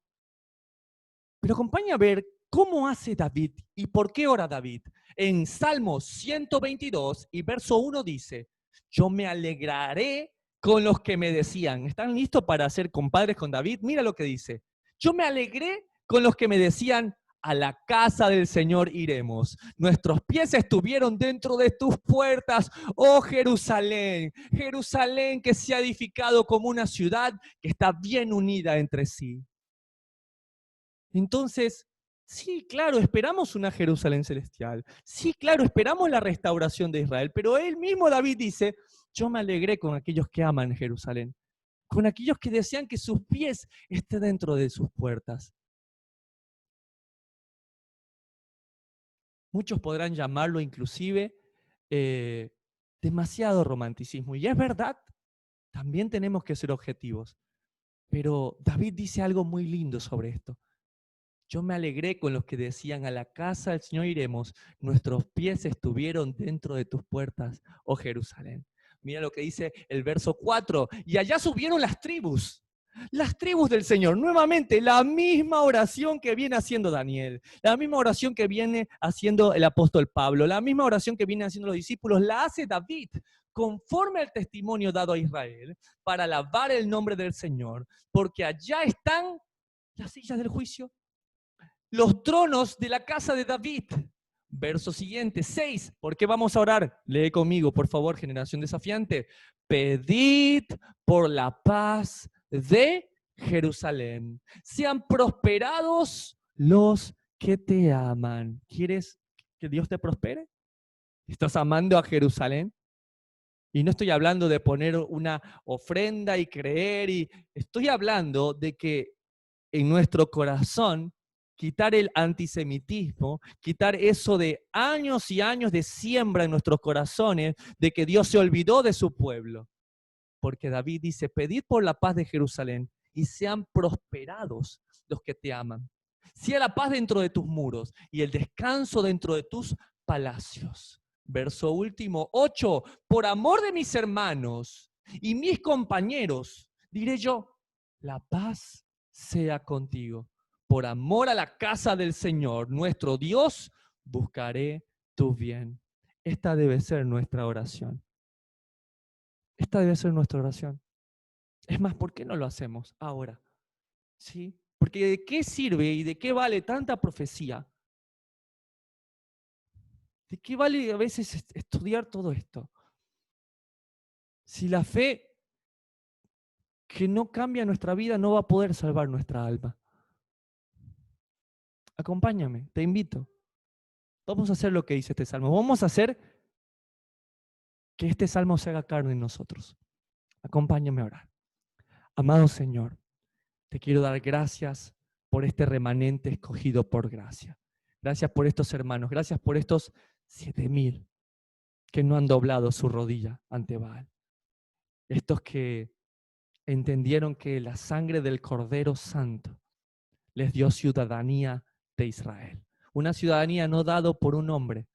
Pero acompaña a ver cómo hace David y por qué ora David. En Salmos 122 y verso 1 dice: yo me alegraré con los que me decían. ¿Están listos para ser compadres con David? Mira lo que dice: yo me alegré con los que me decían, a la casa del Señor iremos. Nuestros pies estuvieron dentro de tus puertas, oh Jerusalén. Jerusalén que se ha edificado como una ciudad que está bien unida entre sí. Entonces, sí, claro, esperamos una Jerusalén celestial. Sí, claro, esperamos la restauración de Israel. Pero él mismo, David, dice: yo me alegré con aquellos que aman Jerusalén, con aquellos que desean que sus pies estén dentro de sus puertas. Muchos podrán llamarlo inclusive demasiado romanticismo. Y es verdad, también tenemos que ser objetivos. Pero David dice algo muy lindo sobre esto. Yo me alegré con los que decían, a la casa del Señor iremos, nuestros pies estuvieron dentro de tus puertas, oh Jerusalén. Mira lo que dice el verso 4, y allá subieron las tribus del Señor. Nuevamente, la misma oración que viene haciendo Daniel, la misma oración que viene haciendo el apóstol Pablo, la misma oración que viene haciendo los discípulos, la hace David, conforme al testimonio dado a Israel, para alabar el nombre del Señor, porque allá están las sillas del juicio, los tronos de la casa de David. Verso siguiente, 6. ¿Por qué vamos a orar? Lee conmigo, por favor, generación desafiante. Pedid por la paz de Jerusalén. Sean prosperados los que te aman. ¿Quieres que Dios te prospere? ¿Estás amando a Jerusalén? Y no estoy hablando de poner una ofrenda y creer, estoy hablando de que en nuestro corazón quitar el antisemitismo, quitar eso de años y años de siembra en nuestros corazones, de que Dios se olvidó de su pueblo. Porque David dice, pedid por la paz de Jerusalén y sean prosperados los que te aman. Sea la paz dentro de tus muros y el descanso dentro de tus palacios. Verso último, 8. Por amor de mis hermanos y mis compañeros, diré yo, la paz sea contigo. Por amor a la casa del Señor, nuestro Dios, buscaré tu bien. Esta debe ser nuestra oración. Esta debe ser nuestra oración. Es más, ¿por qué no lo hacemos ahora? ¿Sí? Porque ¿de qué sirve y de qué vale tanta profecía? ¿De qué vale a veces estudiar todo esto? Si la fe que no cambia nuestra vida no va a poder salvar nuestra alma. Acompáñame, te invito. Vamos a hacer lo que dice este salmo. Vamos a hacer que este salmo se haga carne en nosotros. Acompáñame a orar. Amado Señor, te quiero dar gracias por este remanente escogido por gracia. Gracias por estos hermanos. Gracias por estos 7,000 que no han doblado su rodilla ante Baal. Estos que entendieron que la sangre del Cordero Santo les dio ciudadanía de Israel. Una ciudadanía no dado por un hombre,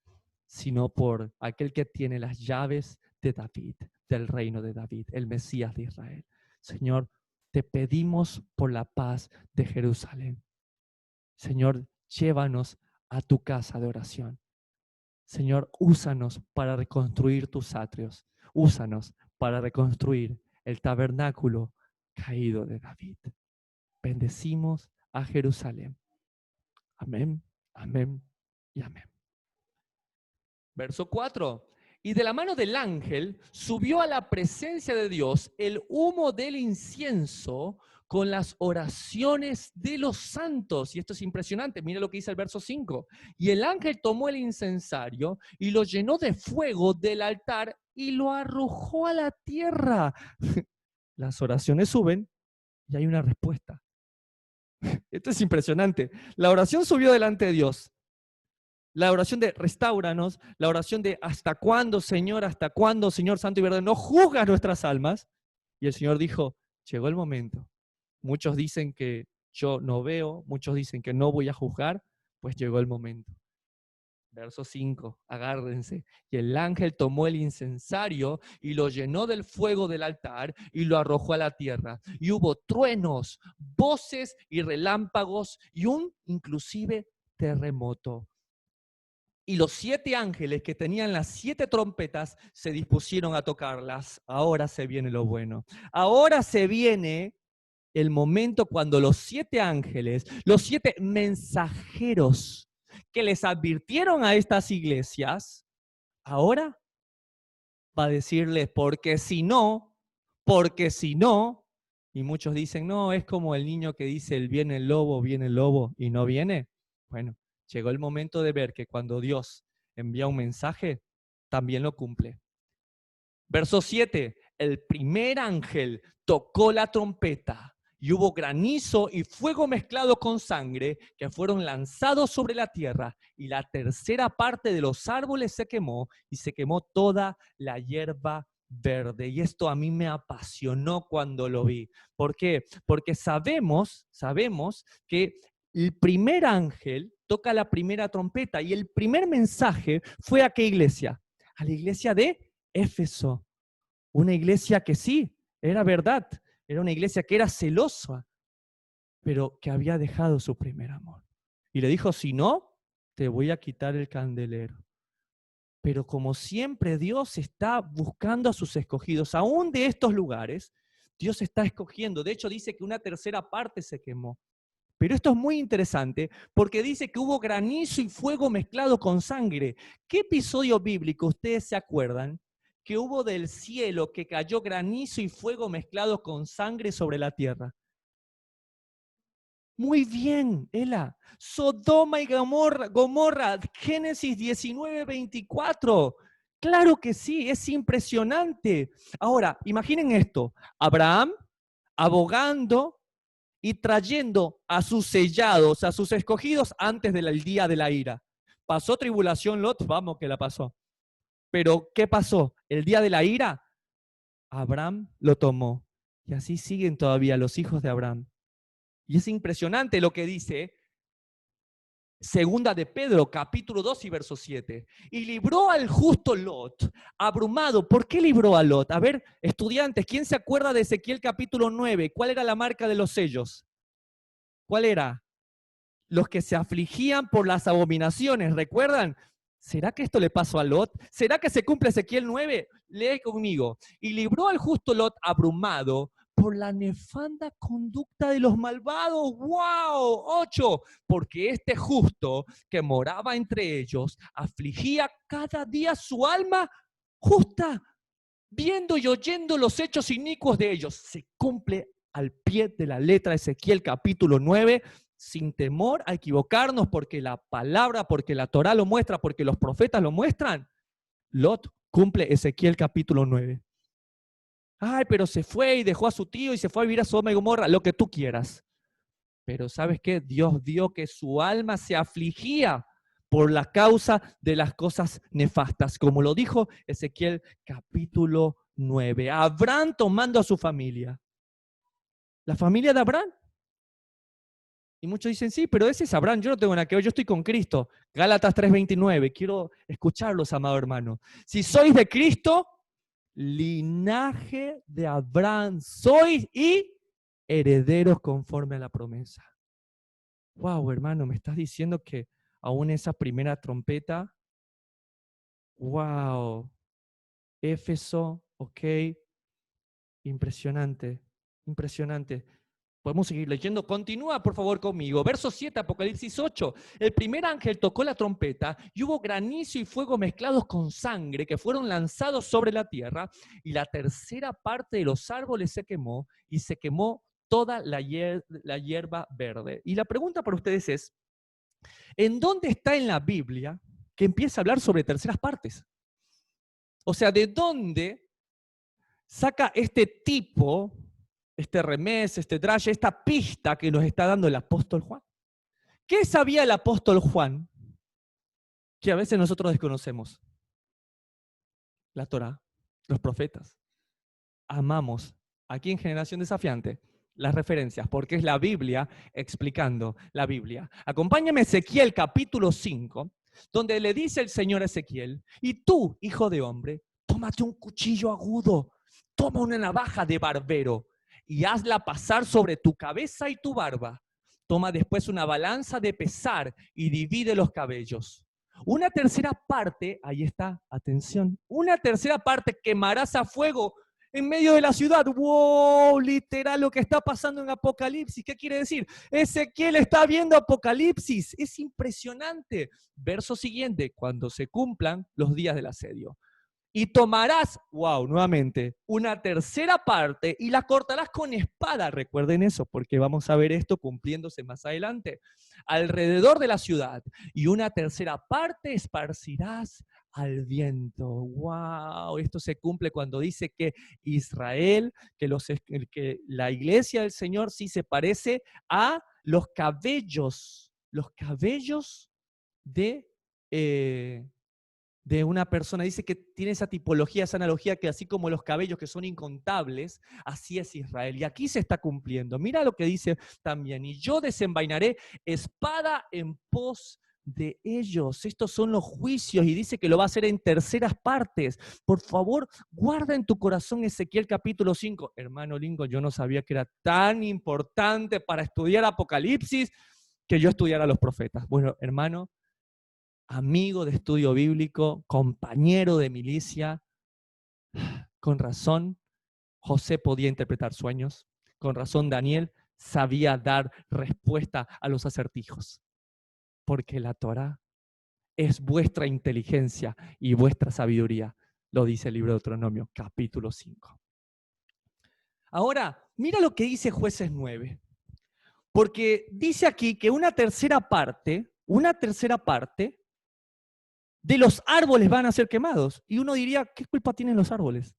sino por aquel que tiene las llaves de David, del reino de David, el Mesías de Israel. Señor, te pedimos por la paz de Jerusalén. Señor, llévanos a tu casa de oración. Señor, úsanos para reconstruir tus atrios. Úsanos para reconstruir el tabernáculo caído de David. Bendecimos a Jerusalén. Amén, amén y amén. Verso 4. Y de la mano del ángel subió a la presencia de Dios el humo del incienso con las oraciones de los santos. Y esto es impresionante. Mira lo que dice el verso 5. Y el ángel tomó el incensario y lo llenó de fuego del altar y lo arrojó a la tierra. Las oraciones suben y hay una respuesta. Esto es impresionante. La oración subió delante de Dios. La oración de restáuranos, la oración de hasta cuándo, Señor santo y verdadero, no juzgas nuestras almas. Y el Señor dijo, llegó el momento. Muchos dicen que yo no veo, muchos dicen que no voy a juzgar, pues llegó el momento. Verso 5, agárrense. Y el ángel tomó el incensario y lo llenó del fuego del altar y lo arrojó a la tierra. Y hubo truenos, voces y relámpagos y un inclusive terremoto. Y los 7 ángeles que tenían las 7 trompetas se dispusieron a tocarlas. Ahora se viene lo bueno. Ahora se viene el momento cuando los 7 ángeles, los 7 mensajeros que les advirtieron a estas iglesias, ahora va a decirles, porque si no, y muchos dicen, no, es como el niño que dice, viene el lobo, y no viene. Bueno, llegó el momento de ver que cuando Dios envía un mensaje, también lo cumple. Verso 7, el primer ángel tocó la trompeta y hubo granizo y fuego mezclado con sangre que fueron lanzados sobre la tierra, y la tercera parte de los árboles se quemó, y se quemó toda la hierba verde. Y esto a mí me apasionó cuando lo vi. ¿Por qué? Porque sabemos que el primer ángel toca la primera trompeta, y el primer mensaje fue a qué iglesia? A la iglesia de Éfeso. Una iglesia que sí, era verdad, era una iglesia que era celosa, pero que había dejado su primer amor. Y le dijo, si no, te voy a quitar el candelero. Pero como siempre, Dios está buscando a sus escogidos, aún de estos lugares, Dios está escogiendo. De hecho, dice que una tercera parte se quemó. Pero esto es muy interesante porque dice que hubo granizo y fuego mezclado con sangre. ¿Qué episodio bíblico ustedes se acuerdan que hubo del cielo que cayó granizo y fuego mezclado con sangre sobre la tierra? Muy bien, Ela. Sodoma y Gomorra, Génesis 19:24. Claro que sí, es impresionante. Ahora, imaginen esto, Abraham abogando y trayendo a sus sellados, a sus escogidos antes del día de la ira. ¿Pasó tribulación Lot? Vamos que la pasó. Pero ¿qué pasó? El día de la ira, Abraham lo tomó. Y así siguen todavía los hijos de Abraham. Y es impresionante lo que dice Segunda de Pedro, capítulo 2 y verso 7. Y libró al justo Lot, abrumado. ¿Por qué libró a Lot? A ver, estudiantes, ¿quién se acuerda de Ezequiel capítulo 9? ¿Cuál era la marca de los sellos? ¿Cuál era? Los que se afligían por las abominaciones, ¿recuerdan? ¿Será que esto le pasó a Lot? ¿Será que se cumple Ezequiel 9? Lee conmigo. Y libró al justo Lot abrumado por la nefanda conducta de los malvados. ¡Wow! 8. Porque este justo que moraba entre ellos afligía cada día su alma justa, viendo y oyendo los hechos inicuos de ellos. Se cumple al pie de la letra Ezequiel capítulo 9, sin temor a equivocarnos, porque la palabra, porque la Torá lo muestra, porque los profetas lo muestran. Lot cumple Ezequiel capítulo 9. Ay, pero se fue y dejó a su tío y se fue a vivir a Sodoma y Gomorra, lo que tú quieras. Pero ¿sabes qué? Dios vio que su alma se afligía por la causa de las cosas nefastas, como lo dijo Ezequiel capítulo 9. Abraham tomando a su familia. La familia de Abraham. Y muchos dicen, sí, pero ese es Abraham, yo no tengo nada que ver, yo estoy con Cristo. Gálatas 3:29, quiero escucharlos, amado hermano. Si sois de Cristo, linaje de Abraham sois y herederos conforme a la promesa. Wow, hermano, me estás diciendo que aún esa primera trompeta, wow, Éfeso, ok, impresionante, impresionante. Podemos seguir leyendo. Continúa, por favor, conmigo. Verso 7, Apocalipsis 8. El primer ángel tocó la trompeta y hubo granizo y fuego mezclados con sangre que fueron lanzados sobre la tierra, y la tercera parte de los árboles se quemó, y se quemó toda la hierba verde. Y la pregunta para ustedes es, ¿en dónde está en la Biblia que empieza a hablar sobre terceras partes? O sea, ¿de dónde saca este tipo, este remés, este traje, esta pista que nos está dando el apóstol Juan? ¿Qué sabía el apóstol Juan que a veces nosotros desconocemos? La Torá, los profetas. Amamos, aquí en Generación Desafiante, las referencias, porque es la Biblia explicando la Biblia. Acompáñame a Ezequiel capítulo 5, donde le dice el Señor a Ezequiel, y tú, hijo de hombre, tómate un cuchillo agudo, toma una navaja de barbero y hazla pasar sobre tu cabeza y tu barba. Toma después una balanza de pesar y divide los cabellos. Una tercera parte, ahí está, atención, una tercera parte quemarás a fuego en medio de la ciudad. ¡Wow! Literal lo que está pasando en Apocalipsis. ¿Qué quiere decir? Ezequiel está viendo Apocalipsis. Es impresionante. Verso siguiente, cuando se cumplan los días del asedio. Y tomarás, wow, nuevamente, una tercera parte y la cortarás con espada. Recuerden eso, porque vamos a ver esto cumpliéndose más adelante. Alrededor de la ciudad. Y una tercera parte esparcirás al viento. ¡Wow! Esto se cumple cuando dice que Israel, que la iglesia del Señor sí se parece a los cabellos de, eh, de una persona. Dice que tiene esa tipología, esa analogía, que así como los cabellos que son incontables, así es Israel. Y aquí se está cumpliendo. Mira lo que dice también: y yo desenvainaré espada en pos de ellos. Estos son los juicios, y dice que lo va a hacer en terceras partes. Por favor, guarda en tu corazón Ezequiel capítulo 5. Hermano Lincoln, yo no sabía que era tan importante para estudiar Apocalipsis que yo estudiara a los profetas. Bueno, hermano, amigo de estudio bíblico, compañero de milicia, con razón José podía interpretar sueños, con razón Daniel sabía dar respuesta a los acertijos, porque la Torá es vuestra inteligencia y vuestra sabiduría, lo dice el libro de Deuteronomio, capítulo 5. Ahora, mira lo que dice Jueces 9, porque dice aquí que una tercera parte de los árboles van a ser quemados. Y uno diría, ¿qué culpa tienen los árboles?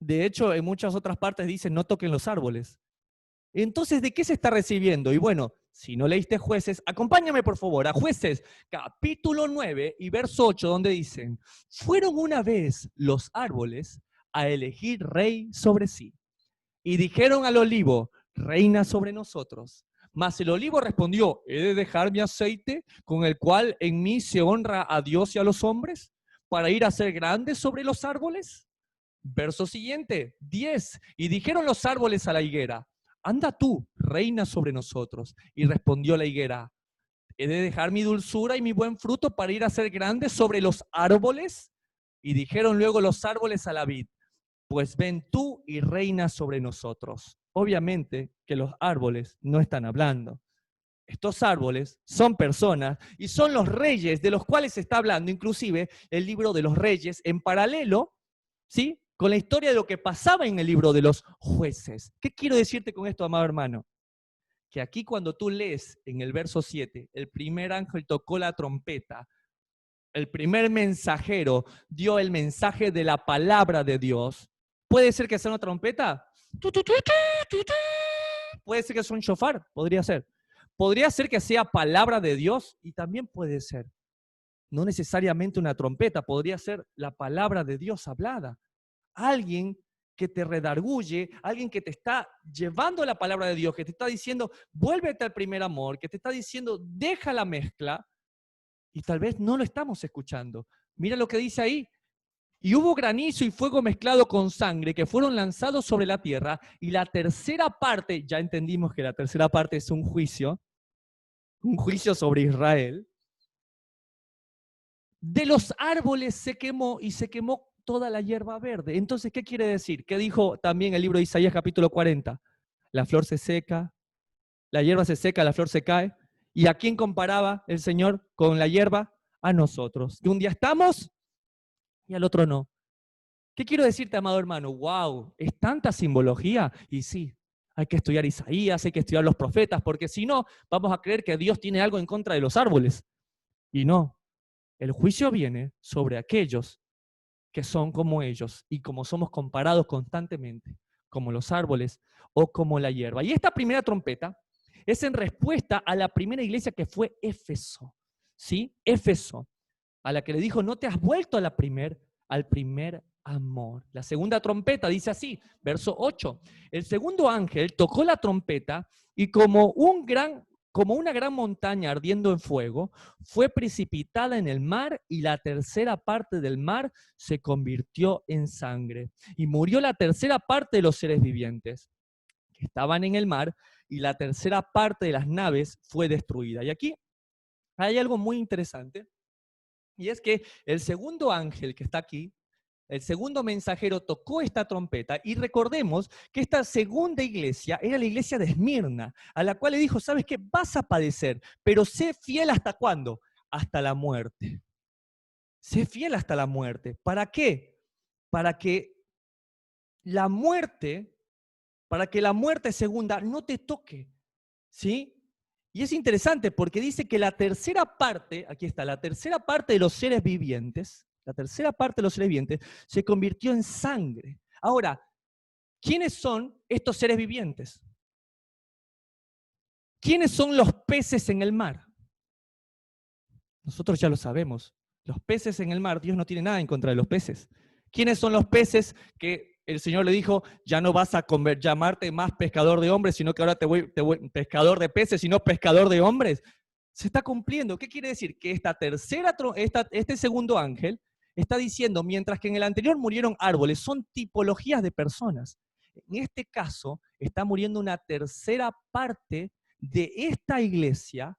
De hecho, en muchas otras partes dicen, no toquen los árboles. Entonces, ¿de qué se está recibiendo? Y bueno, si no leíste Jueces, acompáñame por favor a Jueces capítulo 9 y verso 8, donde dicen: fueron una vez los árboles a elegir rey sobre sí, y dijeron al olivo: reina sobre nosotros. Mas el olivo respondió: ¿he de dejar mi aceite, con el cual en mí se honra a Dios y a los hombres, para ir a ser grande sobre los árboles? Verso siguiente, 10. Y dijeron los árboles a la higuera: anda tú, reina sobre nosotros. Y respondió la higuera: ¿he de dejar mi dulzura y mi buen fruto para ir a ser grande sobre los árboles? Y dijeron luego los árboles a la vid: pues ven tú y reina sobre nosotros. Obviamente que los árboles no están hablando. Estos árboles son personas y son los reyes de los cuales se está hablando, inclusive el libro de los reyes en paralelo, ¿sí?, con la historia de lo que pasaba en el libro de los jueces. ¿Qué quiero decirte con esto, amado hermano? Que aquí, cuando tú lees en el verso 7, el primer ángel tocó la trompeta, el primer mensajero dio el mensaje de la palabra de Dios. ¿Puede ser que sea una trompeta? Puede ser que sea un shofar, podría ser. Podría ser que sea palabra de Dios, y también puede ser. No necesariamente una trompeta, podría ser la palabra de Dios hablada. Alguien que te redarguye, alguien que te está llevando la palabra de Dios, que te está diciendo, vuélvete al primer amor, que te está diciendo, deja la mezcla, y tal vez no lo estamos escuchando. Mira lo que dice ahí: y hubo granizo y fuego mezclado con sangre que fueron lanzados sobre la tierra, y la tercera parte, ya entendimos que la tercera parte es un juicio sobre Israel, de los árboles se quemó, y se quemó toda la hierba verde. Entonces, ¿qué quiere decir? ¿Qué dijo también el libro de Isaías capítulo 40? La flor se seca, la hierba se seca, la flor se cae. ¿Y a quién comparaba el Señor con la hierba? A nosotros. Que un día estamos y al otro no. ¿Qué quiero decirte, amado hermano? ¡Wow! ¿Es tanta simbología? Y sí, hay que estudiar Isaías, hay que estudiar los profetas, porque si no, vamos a creer que Dios tiene algo en contra de los árboles. Y no, el juicio viene sobre aquellos que son como ellos, y como somos comparados constantemente, como los árboles o como la hierba. Y esta primera trompeta es en respuesta a la primera iglesia, que fue Éfeso, ¿sí? Éfeso, a la que le dijo: no te has vuelto al primer amor. La segunda trompeta dice así, verso 8: el segundo ángel tocó la trompeta, y como una gran montaña ardiendo en fuego, fue precipitada en el mar, y la tercera parte del mar se convirtió en sangre. Y murió la tercera parte de los seres vivientes que estaban en el mar, y la tercera parte de las naves fue destruida. Y aquí hay algo muy interesante, y es que el segundo ángel que está aquí, el segundo mensajero, tocó esta trompeta, y recordemos que esta segunda iglesia era la iglesia de Esmirna, a la cual le dijo: ¿sabes qué? Vas a padecer, pero sé fiel. ¿Hasta cuándo? Hasta la muerte. Sé fiel hasta la muerte. ¿Para qué? Para que la muerte, para que la muerte segunda no te toque, ¿sí? Y es interesante porque dice que la tercera parte, aquí está, la tercera parte de los seres vivientes, la tercera parte de los seres vivientes se convirtió en sangre. Ahora, ¿quiénes son estos seres vivientes? ¿Quiénes son los peces en el mar? Nosotros ya lo sabemos. Los peces en el mar, Dios no tiene nada en contra de los peces. ¿Quiénes son los peces que el Señor le dijo, ya no vas a llamarte más pescador de hombres, sino que ahora te voy pescador de peces, sino pescador de hombres? Se está cumpliendo. ¿Qué quiere decir? Que este segundo ángel está diciendo, mientras que en el anterior murieron árboles, son tipologías de personas. En este caso, está muriendo una tercera parte de esta iglesia,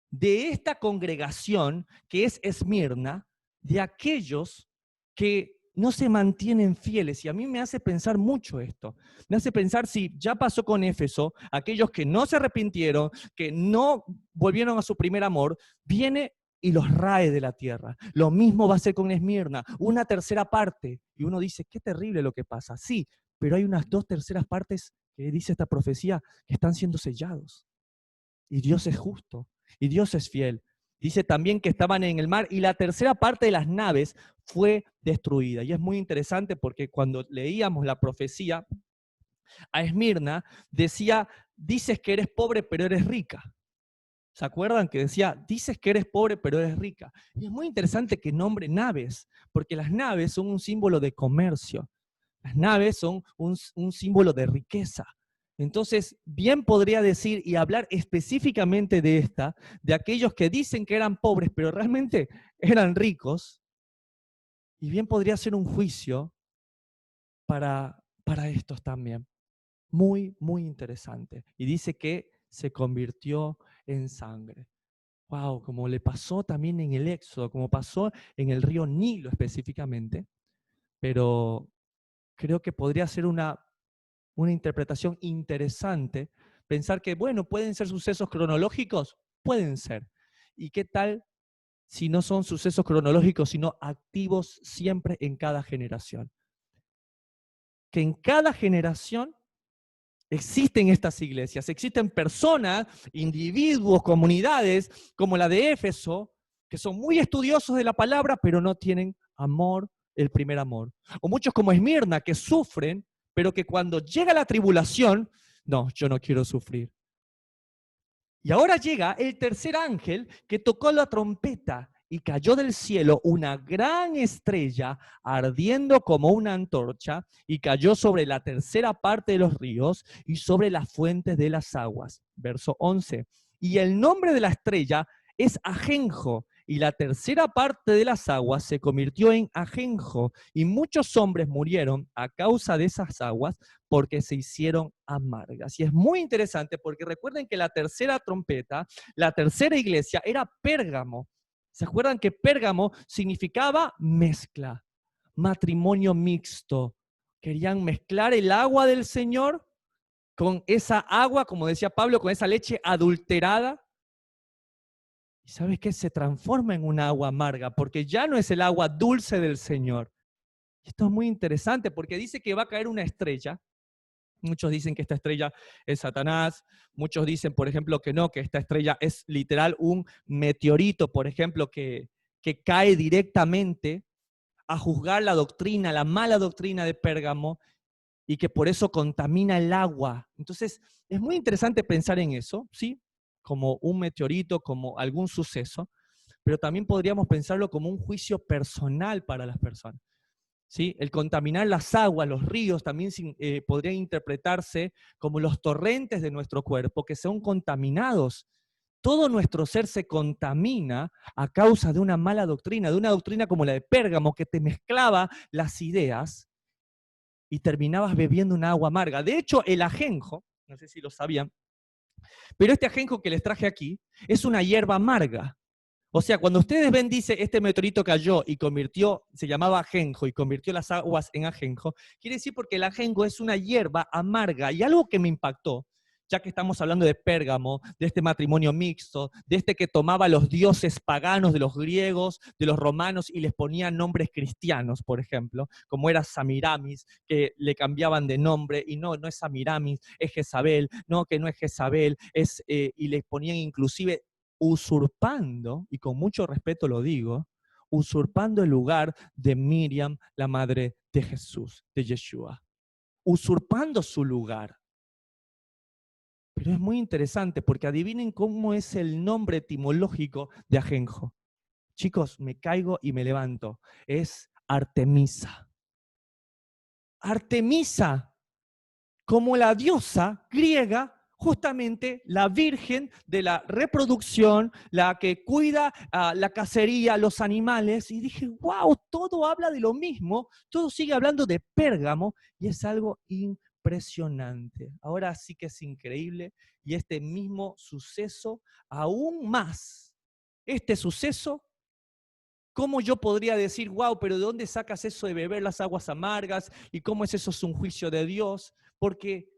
de esta congregación que es Esmirna, de aquellos que no se mantienen fieles. Y a mí me hace pensar mucho esto. Me hace pensar si ya pasó con Éfeso, aquellos que no se arrepintieron, que no volvieron a su primer amor, viene y los rae de la tierra. Lo mismo va a ser con Esmirna, una tercera parte. Y uno dice, qué terrible lo que pasa. Sí, pero hay unas 2/3 partes que dice esta profecía que están siendo sellados. Y Dios es justo, y Dios es fiel. Dice también que estaban en el mar y la tercera parte de las naves fue destruida. Y es muy interesante porque cuando leíamos la profecía a Esmirna, decía, dices que eres pobre pero eres rica. ¿Se acuerdan que decía, dices que eres pobre pero eres rica? Y es muy interesante que nombre naves, porque las naves son un símbolo de comercio. Las naves son un símbolo de riqueza. Entonces, bien podría decir y hablar específicamente de aquellos que dicen que eran pobres, pero realmente eran ricos, y bien podría ser un juicio para estos también. Muy, muy interesante. Y dice que se convirtió en sangre. Wow, como le pasó también en el Éxodo, como pasó en el río Nilo específicamente, pero creo que podría ser una interpretación interesante, pensar que, bueno, pueden ser sucesos cronológicos, pueden ser. ¿Y qué tal si no son sucesos cronológicos, sino activos siempre en cada generación? Que en cada generación existen estas iglesias, existen personas, individuos, comunidades, como la de Éfeso, que son muy estudiosos de la palabra, pero no tienen amor, el primer amor. O muchos como Esmirna, que sufren, pero que cuando llega la tribulación, no, yo no quiero sufrir. Y ahora llega el tercer ángel que tocó la trompeta y cayó del cielo una gran estrella ardiendo como una antorcha y cayó sobre la tercera parte de los ríos y sobre las fuentes de las aguas. Verso 11. Y el nombre de la estrella es Ajenjo, y la tercera parte de las aguas se convirtió en ajenjo, y muchos hombres murieron a causa de esas aguas porque se hicieron amargas. Y es muy interesante porque recuerden que la tercera trompeta, la tercera iglesia era Pérgamo. ¿Se acuerdan que Pérgamo significaba mezcla, matrimonio mixto? Querían mezclar el agua del Señor con esa agua, como decía Pablo, con esa leche adulterada. ¿Y sabes qué? Se transforma en una agua amarga, porque ya no es el agua dulce del Señor. Esto es muy interesante, porque dice que va a caer una estrella. Muchos dicen que esta estrella es Satanás. Muchos dicen, por ejemplo, que no, que esta estrella es literal un meteorito, por ejemplo, que cae directamente a juzgar la doctrina, la mala doctrina de Pérgamo, y que por eso contamina el agua. Entonces, es muy interesante pensar en eso, ¿sí? Como un meteorito, como algún suceso, pero también podríamos pensarlo como un juicio personal para las personas, ¿sí? El contaminar las aguas, los ríos, también podría interpretarse como los torrentes de nuestro cuerpo que son contaminados. Todo nuestro ser se contamina a causa de una mala doctrina, de una doctrina como la de Pérgamo, que te mezclaba las ideas y terminabas bebiendo una agua amarga. De hecho, el ajenjo, no sé si lo sabían, pero este ajenjo que les traje aquí es una hierba amarga. O sea, cuando ustedes ven, dice, este meteorito cayó y se llamaba ajenjo y convirtió las aguas en ajenjo, quiere decir porque el ajenjo es una hierba amarga. Y algo que me impactó, ya que estamos hablando de Pérgamo, de este matrimonio mixto, de este que tomaba los dioses paganos de los griegos, de los romanos y les ponía nombres cristianos, por ejemplo, como era Samiramis, que le cambiaban de nombre y no es Samiramis, es Jezabel, no, que no es Jezabel, y les ponían inclusive usurpando, y con mucho respeto lo digo, usurpando el lugar de Miriam, la madre de Jesús, de Yeshua, usurpando su lugar. Pero es muy interesante porque adivinen cómo es el nombre etimológico de ajenjo. Chicos, me caigo y me levanto. Es Artemisa. Artemisa, como la diosa griega, justamente la virgen de la reproducción, la que cuida la cacería, los animales, y dije, wow, todo habla de lo mismo, todo sigue hablando de Pérgamo, y es algo impresionante. Ahora sí que es increíble, y este mismo suceso, aún más, este suceso, ¿cómo yo podría decir, wow, pero ¿de dónde sacas eso de beber las aguas amargas? ¿Y cómo es eso es un juicio de Dios? Porque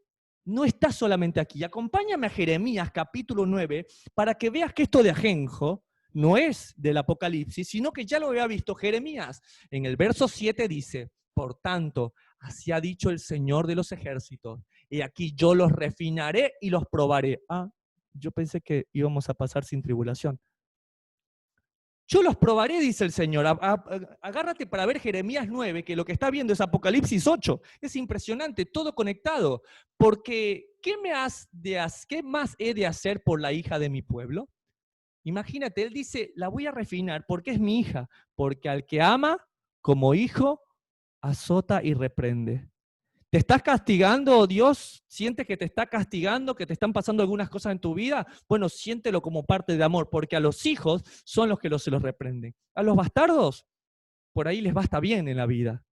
no está solamente aquí. Acompáñame a Jeremías capítulo 9 para que veas que esto de ajenjo no es del Apocalipsis, sino que ya lo había visto Jeremías. En el verso 7 dice, por tanto, así ha dicho el Señor de los ejércitos, y aquí yo los refinaré y los probaré. Ah, yo pensé que íbamos a pasar sin tribulación. Yo los probaré, dice el Señor. Agárrate para ver Jeremías 9, que lo que está viendo es Apocalipsis 8. Es impresionante, todo conectado. Porque, ¿qué más he de hacer por la hija de mi pueblo? Imagínate, él dice, la voy a refinar porque es mi hija. Porque al que ama, como hijo, azota y reprende. ¿Te estás castigando, Dios? ¿Sientes que te está castigando, que te están pasando algunas cosas en tu vida? Bueno, siéntelo como parte de amor, porque a los hijos son los que se los reprenden. A los bastardos, por ahí les va estar bien en la vida.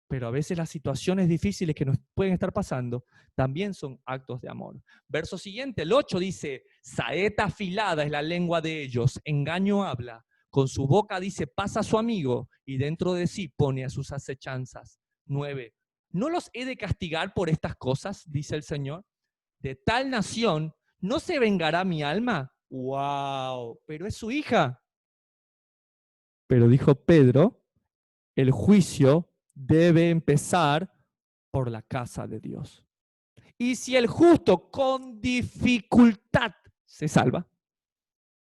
Pero a veces las situaciones difíciles que nos pueden estar pasando también son actos de amor. Verso siguiente, el 8 dice, saeta afilada es la lengua de ellos, engaño habla. Con su boca dice, pasa a su amigo, y dentro de sí pone a sus acechanzas. 9. ¿No los he de castigar por estas cosas? Dice el Señor. De tal nación, ¿no se vengará mi alma? ¡Wow! Pero es su hija. Pero dijo Pedro, el juicio debe empezar por la casa de Dios. Y si el justo con dificultad se salva,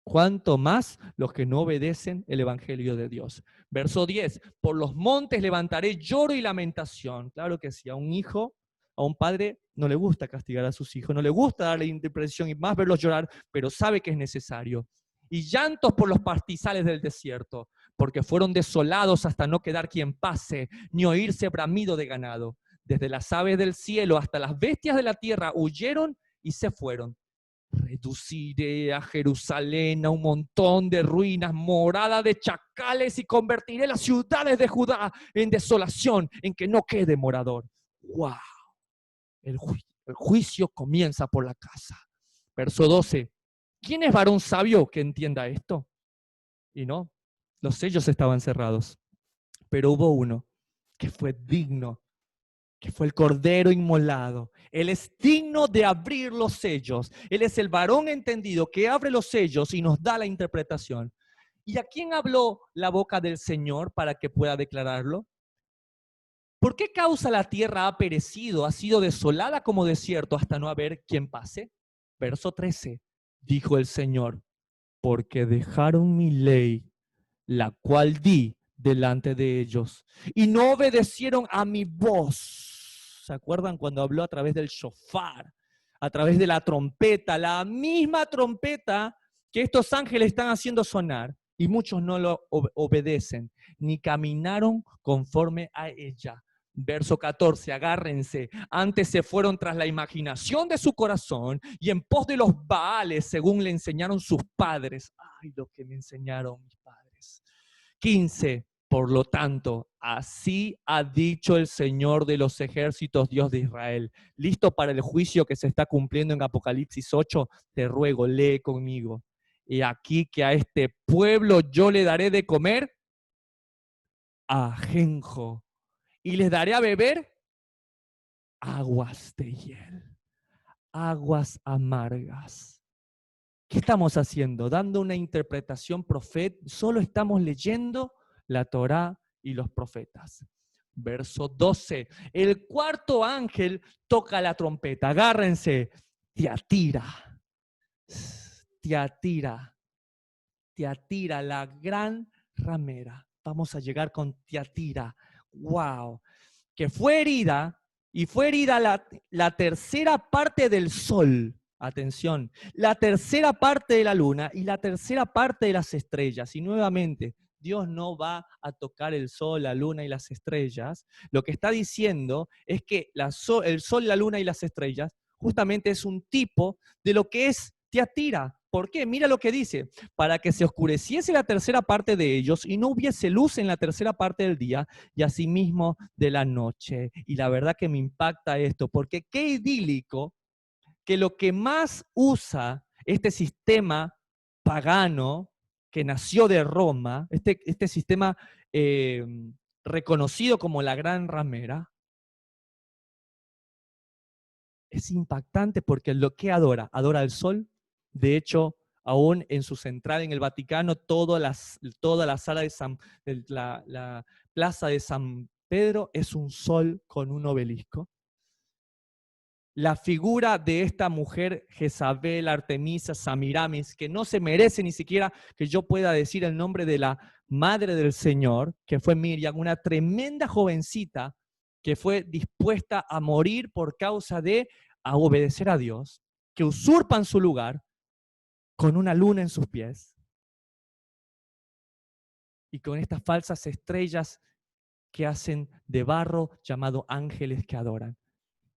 ¿cuánto más los que no obedecen el evangelio de Dios? Verso 10, por los montes levantaré lloro y lamentación. Claro que sí, a un hijo, a un padre no le gusta castigar a sus hijos, no le gusta darle interpretación y más verlos llorar, pero sabe que es necesario. Y llantos por los pastizales del desierto, porque fueron desolados hasta no quedar quien pase, ni oírse bramido de ganado. Desde las aves del cielo hasta las bestias de la tierra huyeron y se fueron. Reduciré a Jerusalén a un montón de ruinas, morada de chacales, y convertiré las ciudades de Judá en desolación, en que no quede morador. ¡Wow! El juicio comienza por la casa. Verso 12. ¿Quién es varón sabio que entienda esto? Y no, los sellos estaban cerrados, pero hubo uno que fue digno, que fue el cordero inmolado. Él es digno de abrir los sellos. Él es el varón entendido que abre los sellos y nos da la interpretación. ¿Y a quién habló la boca del Señor para que pueda declararlo? ¿Por qué causa la tierra ha perecido, ha sido desolada como desierto hasta no haber quien pase? Verso 13, dijo el Señor, porque dejaron mi ley, la cual di delante de ellos, y no obedecieron a mi voz. ¿Se acuerdan cuando habló a través del shofar, a través de la trompeta, la misma trompeta que estos ángeles están haciendo sonar? Y muchos no lo obedecen, ni caminaron conforme a ella. Verso 14, agárrense, antes se fueron tras la imaginación de su corazón y en pos de los Baales, según le enseñaron sus padres. Ay, lo que me enseñaron mis padres. 15, por lo tanto, así ha dicho el Señor de los ejércitos, Dios de Israel. ¿Listo para el juicio que se está cumpliendo en Apocalipsis 8? Te ruego, lee conmigo. Y aquí que a este pueblo yo le daré de comer ajenjo y les daré a beber aguas de hiel. aguas amargas. ¿Qué estamos haciendo? Dando una interpretación profética. Solo estamos leyendo la Torá y los profetas. Verso 12. El cuarto ángel toca la trompeta. Agárrense. Tiatira. Tiatira. Tiatira, la gran ramera. Vamos a llegar con Tiatira. ¡Wow! Que fue herida, y fue herida la tercera parte del sol. Atención, la tercera parte de la luna y la tercera parte de las estrellas. Y nuevamente, Dios no va a tocar el sol, la luna y las estrellas. Lo que está diciendo es que el sol, la luna y las estrellas justamente es un tipo de lo que es Tiatira. ¿Por qué? Mira lo que dice, para que se oscureciese la tercera parte de ellos y no hubiese luz en la tercera parte del día y asimismo de la noche. Y la verdad que me impacta esto, porque qué idílico que lo que más usa este sistema pagano que nació de Roma, este sistema eh, reconocido como la gran ramera, es impactante porque lo que adora, adora el sol. De hecho, aún en su central en el Vaticano, toda la sala la plaza de San Pedro es un sol con un obelisco. La figura de esta mujer, Jezabel, Artemisa, Samiramis, que no se merece ni siquiera que yo pueda decir el nombre de la madre del Señor, que fue Miriam, una tremenda jovencita que fue dispuesta a morir por causa de a obedecer a Dios, que usurpan su lugar con una luna en sus pies y con estas falsas estrellas que hacen de barro llamado ángeles que adoran.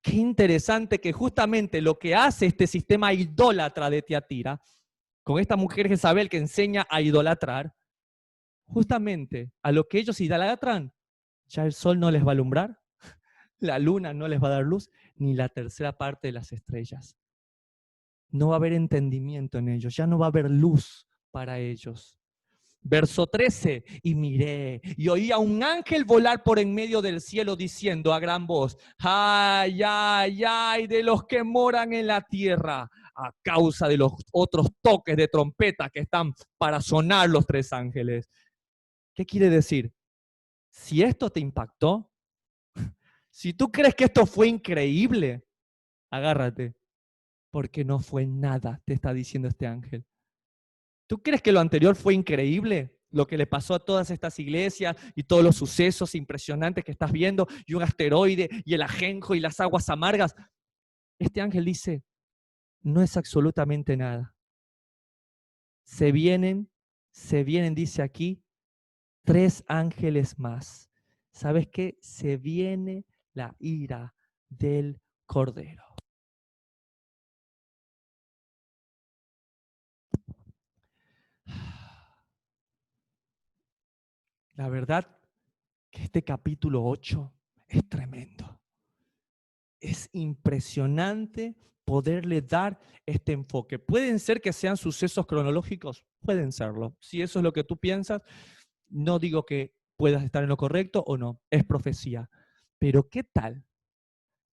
Qué interesante que justamente lo que hace este sistema idólatra de Tiatira, con esta mujer Jezabel que enseña a idolatrar, justamente a lo que ellos idolatran, ya el sol no les va a alumbrar, la luna no les va a dar luz, ni la tercera parte de las estrellas. No va a haber entendimiento en ellos, ya no va a haber luz para ellos. Verso 13, y miré, y oí a un ángel volar por en medio del cielo diciendo a gran voz, ay, ay, ay, de los que moran en la tierra, a causa de los otros toques de trompeta que están para sonar los tres ángeles. ¿Qué quiere decir? Si esto te impactó, si tú crees que esto fue increíble, agárrate, porque no fue nada, te está diciendo este ángel. ¿Tú crees que lo anterior fue increíble? Lo que le pasó a todas estas iglesias y todos los sucesos impresionantes que estás viendo, y un asteroide y el ajenjo y las aguas amargas. Este ángel dice, no es absolutamente nada. Se vienen, dice aquí, 3 ángeles más. ¿Sabes qué? Se viene la ira del Cordero. La verdad que este capítulo 8 es tremendo. Es impresionante poderle dar este enfoque. ¿Pueden ser que sean sucesos cronológicos? Pueden serlo. Si eso es lo que tú piensas, no digo que puedas estar en lo correcto o no, es profecía. Pero ¿qué tal?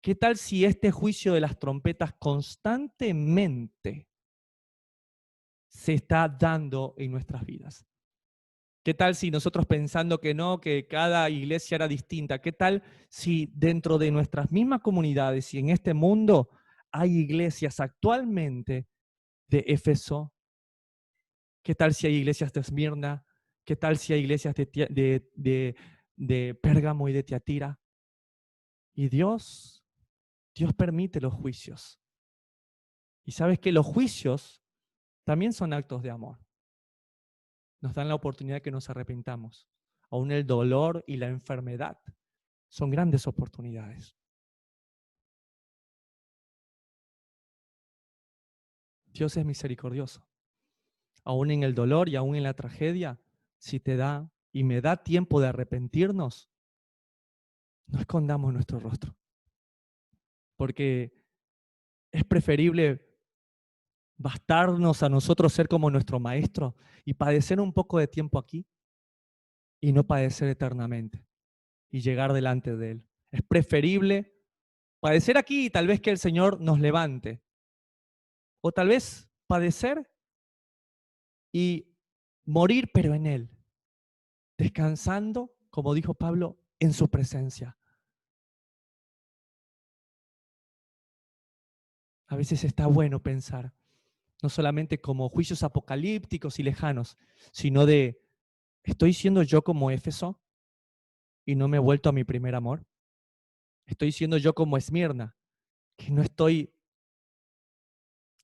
¿Qué tal si este juicio de las trompetas constantemente se está dando en nuestras vidas? ¿Qué tal si nosotros pensando que no, que cada iglesia era distinta? ¿Qué tal si dentro de nuestras mismas comunidades y en este mundo hay iglesias actualmente de Éfeso? ¿Qué tal si hay iglesias de Esmirna? ¿Qué tal si hay iglesias de Pérgamo y de Tiatira? Y Dios permite los juicios. Y sabes que los juicios también son actos de amor. Nos dan la oportunidad de que nos arrepentamos. Aún el dolor y la enfermedad son grandes oportunidades. Dios es misericordioso. Aún en el dolor y aún en la tragedia, si te da y me da tiempo de arrepentirnos, no escondamos nuestro rostro. Porque es preferible bastarnos a nosotros ser como nuestro maestro y padecer un poco de tiempo aquí y no padecer eternamente y llegar delante de Él. Es preferible padecer aquí y tal vez que el Señor nos levante O tal vez padecer y morir, pero en Él, descansando, como dijo Pablo, en su presencia. A veces está bueno pensar, no solamente como juicios apocalípticos y lejanos, sino de, ¿estoy siendo yo como Éfeso y no me he vuelto a mi primer amor? ¿Estoy siendo yo como Esmirna, que no estoy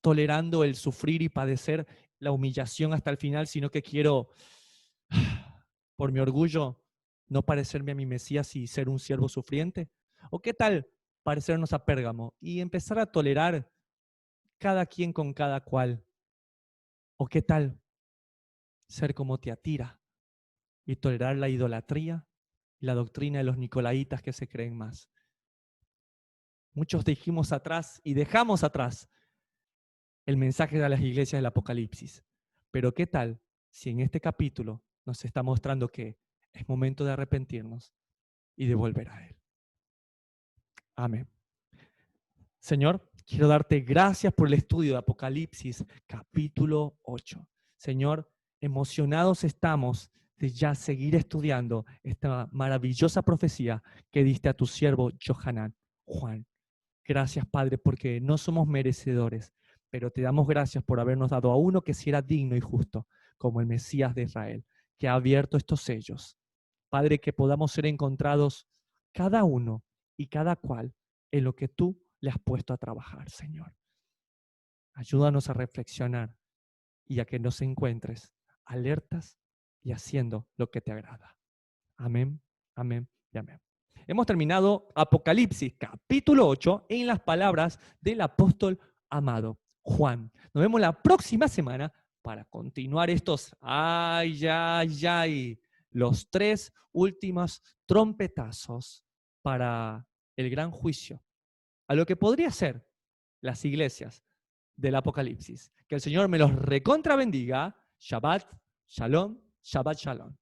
tolerando el sufrir y padecer la humillación hasta el final, sino que quiero, por mi orgullo, no parecerme a mi Mesías y ser un siervo sufriente? ¿O qué tal parecernos a Pérgamo y empezar a tolerar cada quien con cada cual? ¿O qué tal ser como Tiatira y tolerar la idolatría y la doctrina de los nicolaitas que se creen más? Muchos dijimos atrás y dejamos atrás el mensaje de las iglesias del Apocalipsis. Pero ¿qué tal si en este capítulo nos está mostrando que es momento de arrepentirnos y de volver a Él? Amén. Señor, quiero darte gracias por el estudio de Apocalipsis capítulo 8. Señor, emocionados estamos de ya seguir estudiando esta maravillosa profecía que diste a tu siervo Johanán, Juan. Gracias, Padre, porque no somos merecedores, pero te damos gracias por habernos dado a uno que sí era digno y justo, como el Mesías de Israel, que ha abierto estos sellos. Padre, que podamos ser encontrados cada uno y cada cual en lo que tú le has puesto a trabajar, Señor. Ayúdanos a reflexionar y a que nos encuentres alertas y haciendo lo que te agrada. Amén, amén y amén. Hemos terminado Apocalipsis capítulo 8 en las palabras del apóstol amado Juan. Nos vemos la próxima semana para continuar estos los 3 últimos trompetazos para el gran juicio, a lo que podría ser las iglesias del Apocalipsis. Que el Señor me los recontra bendiga. Shabbat, shalom, Shabbat, shalom.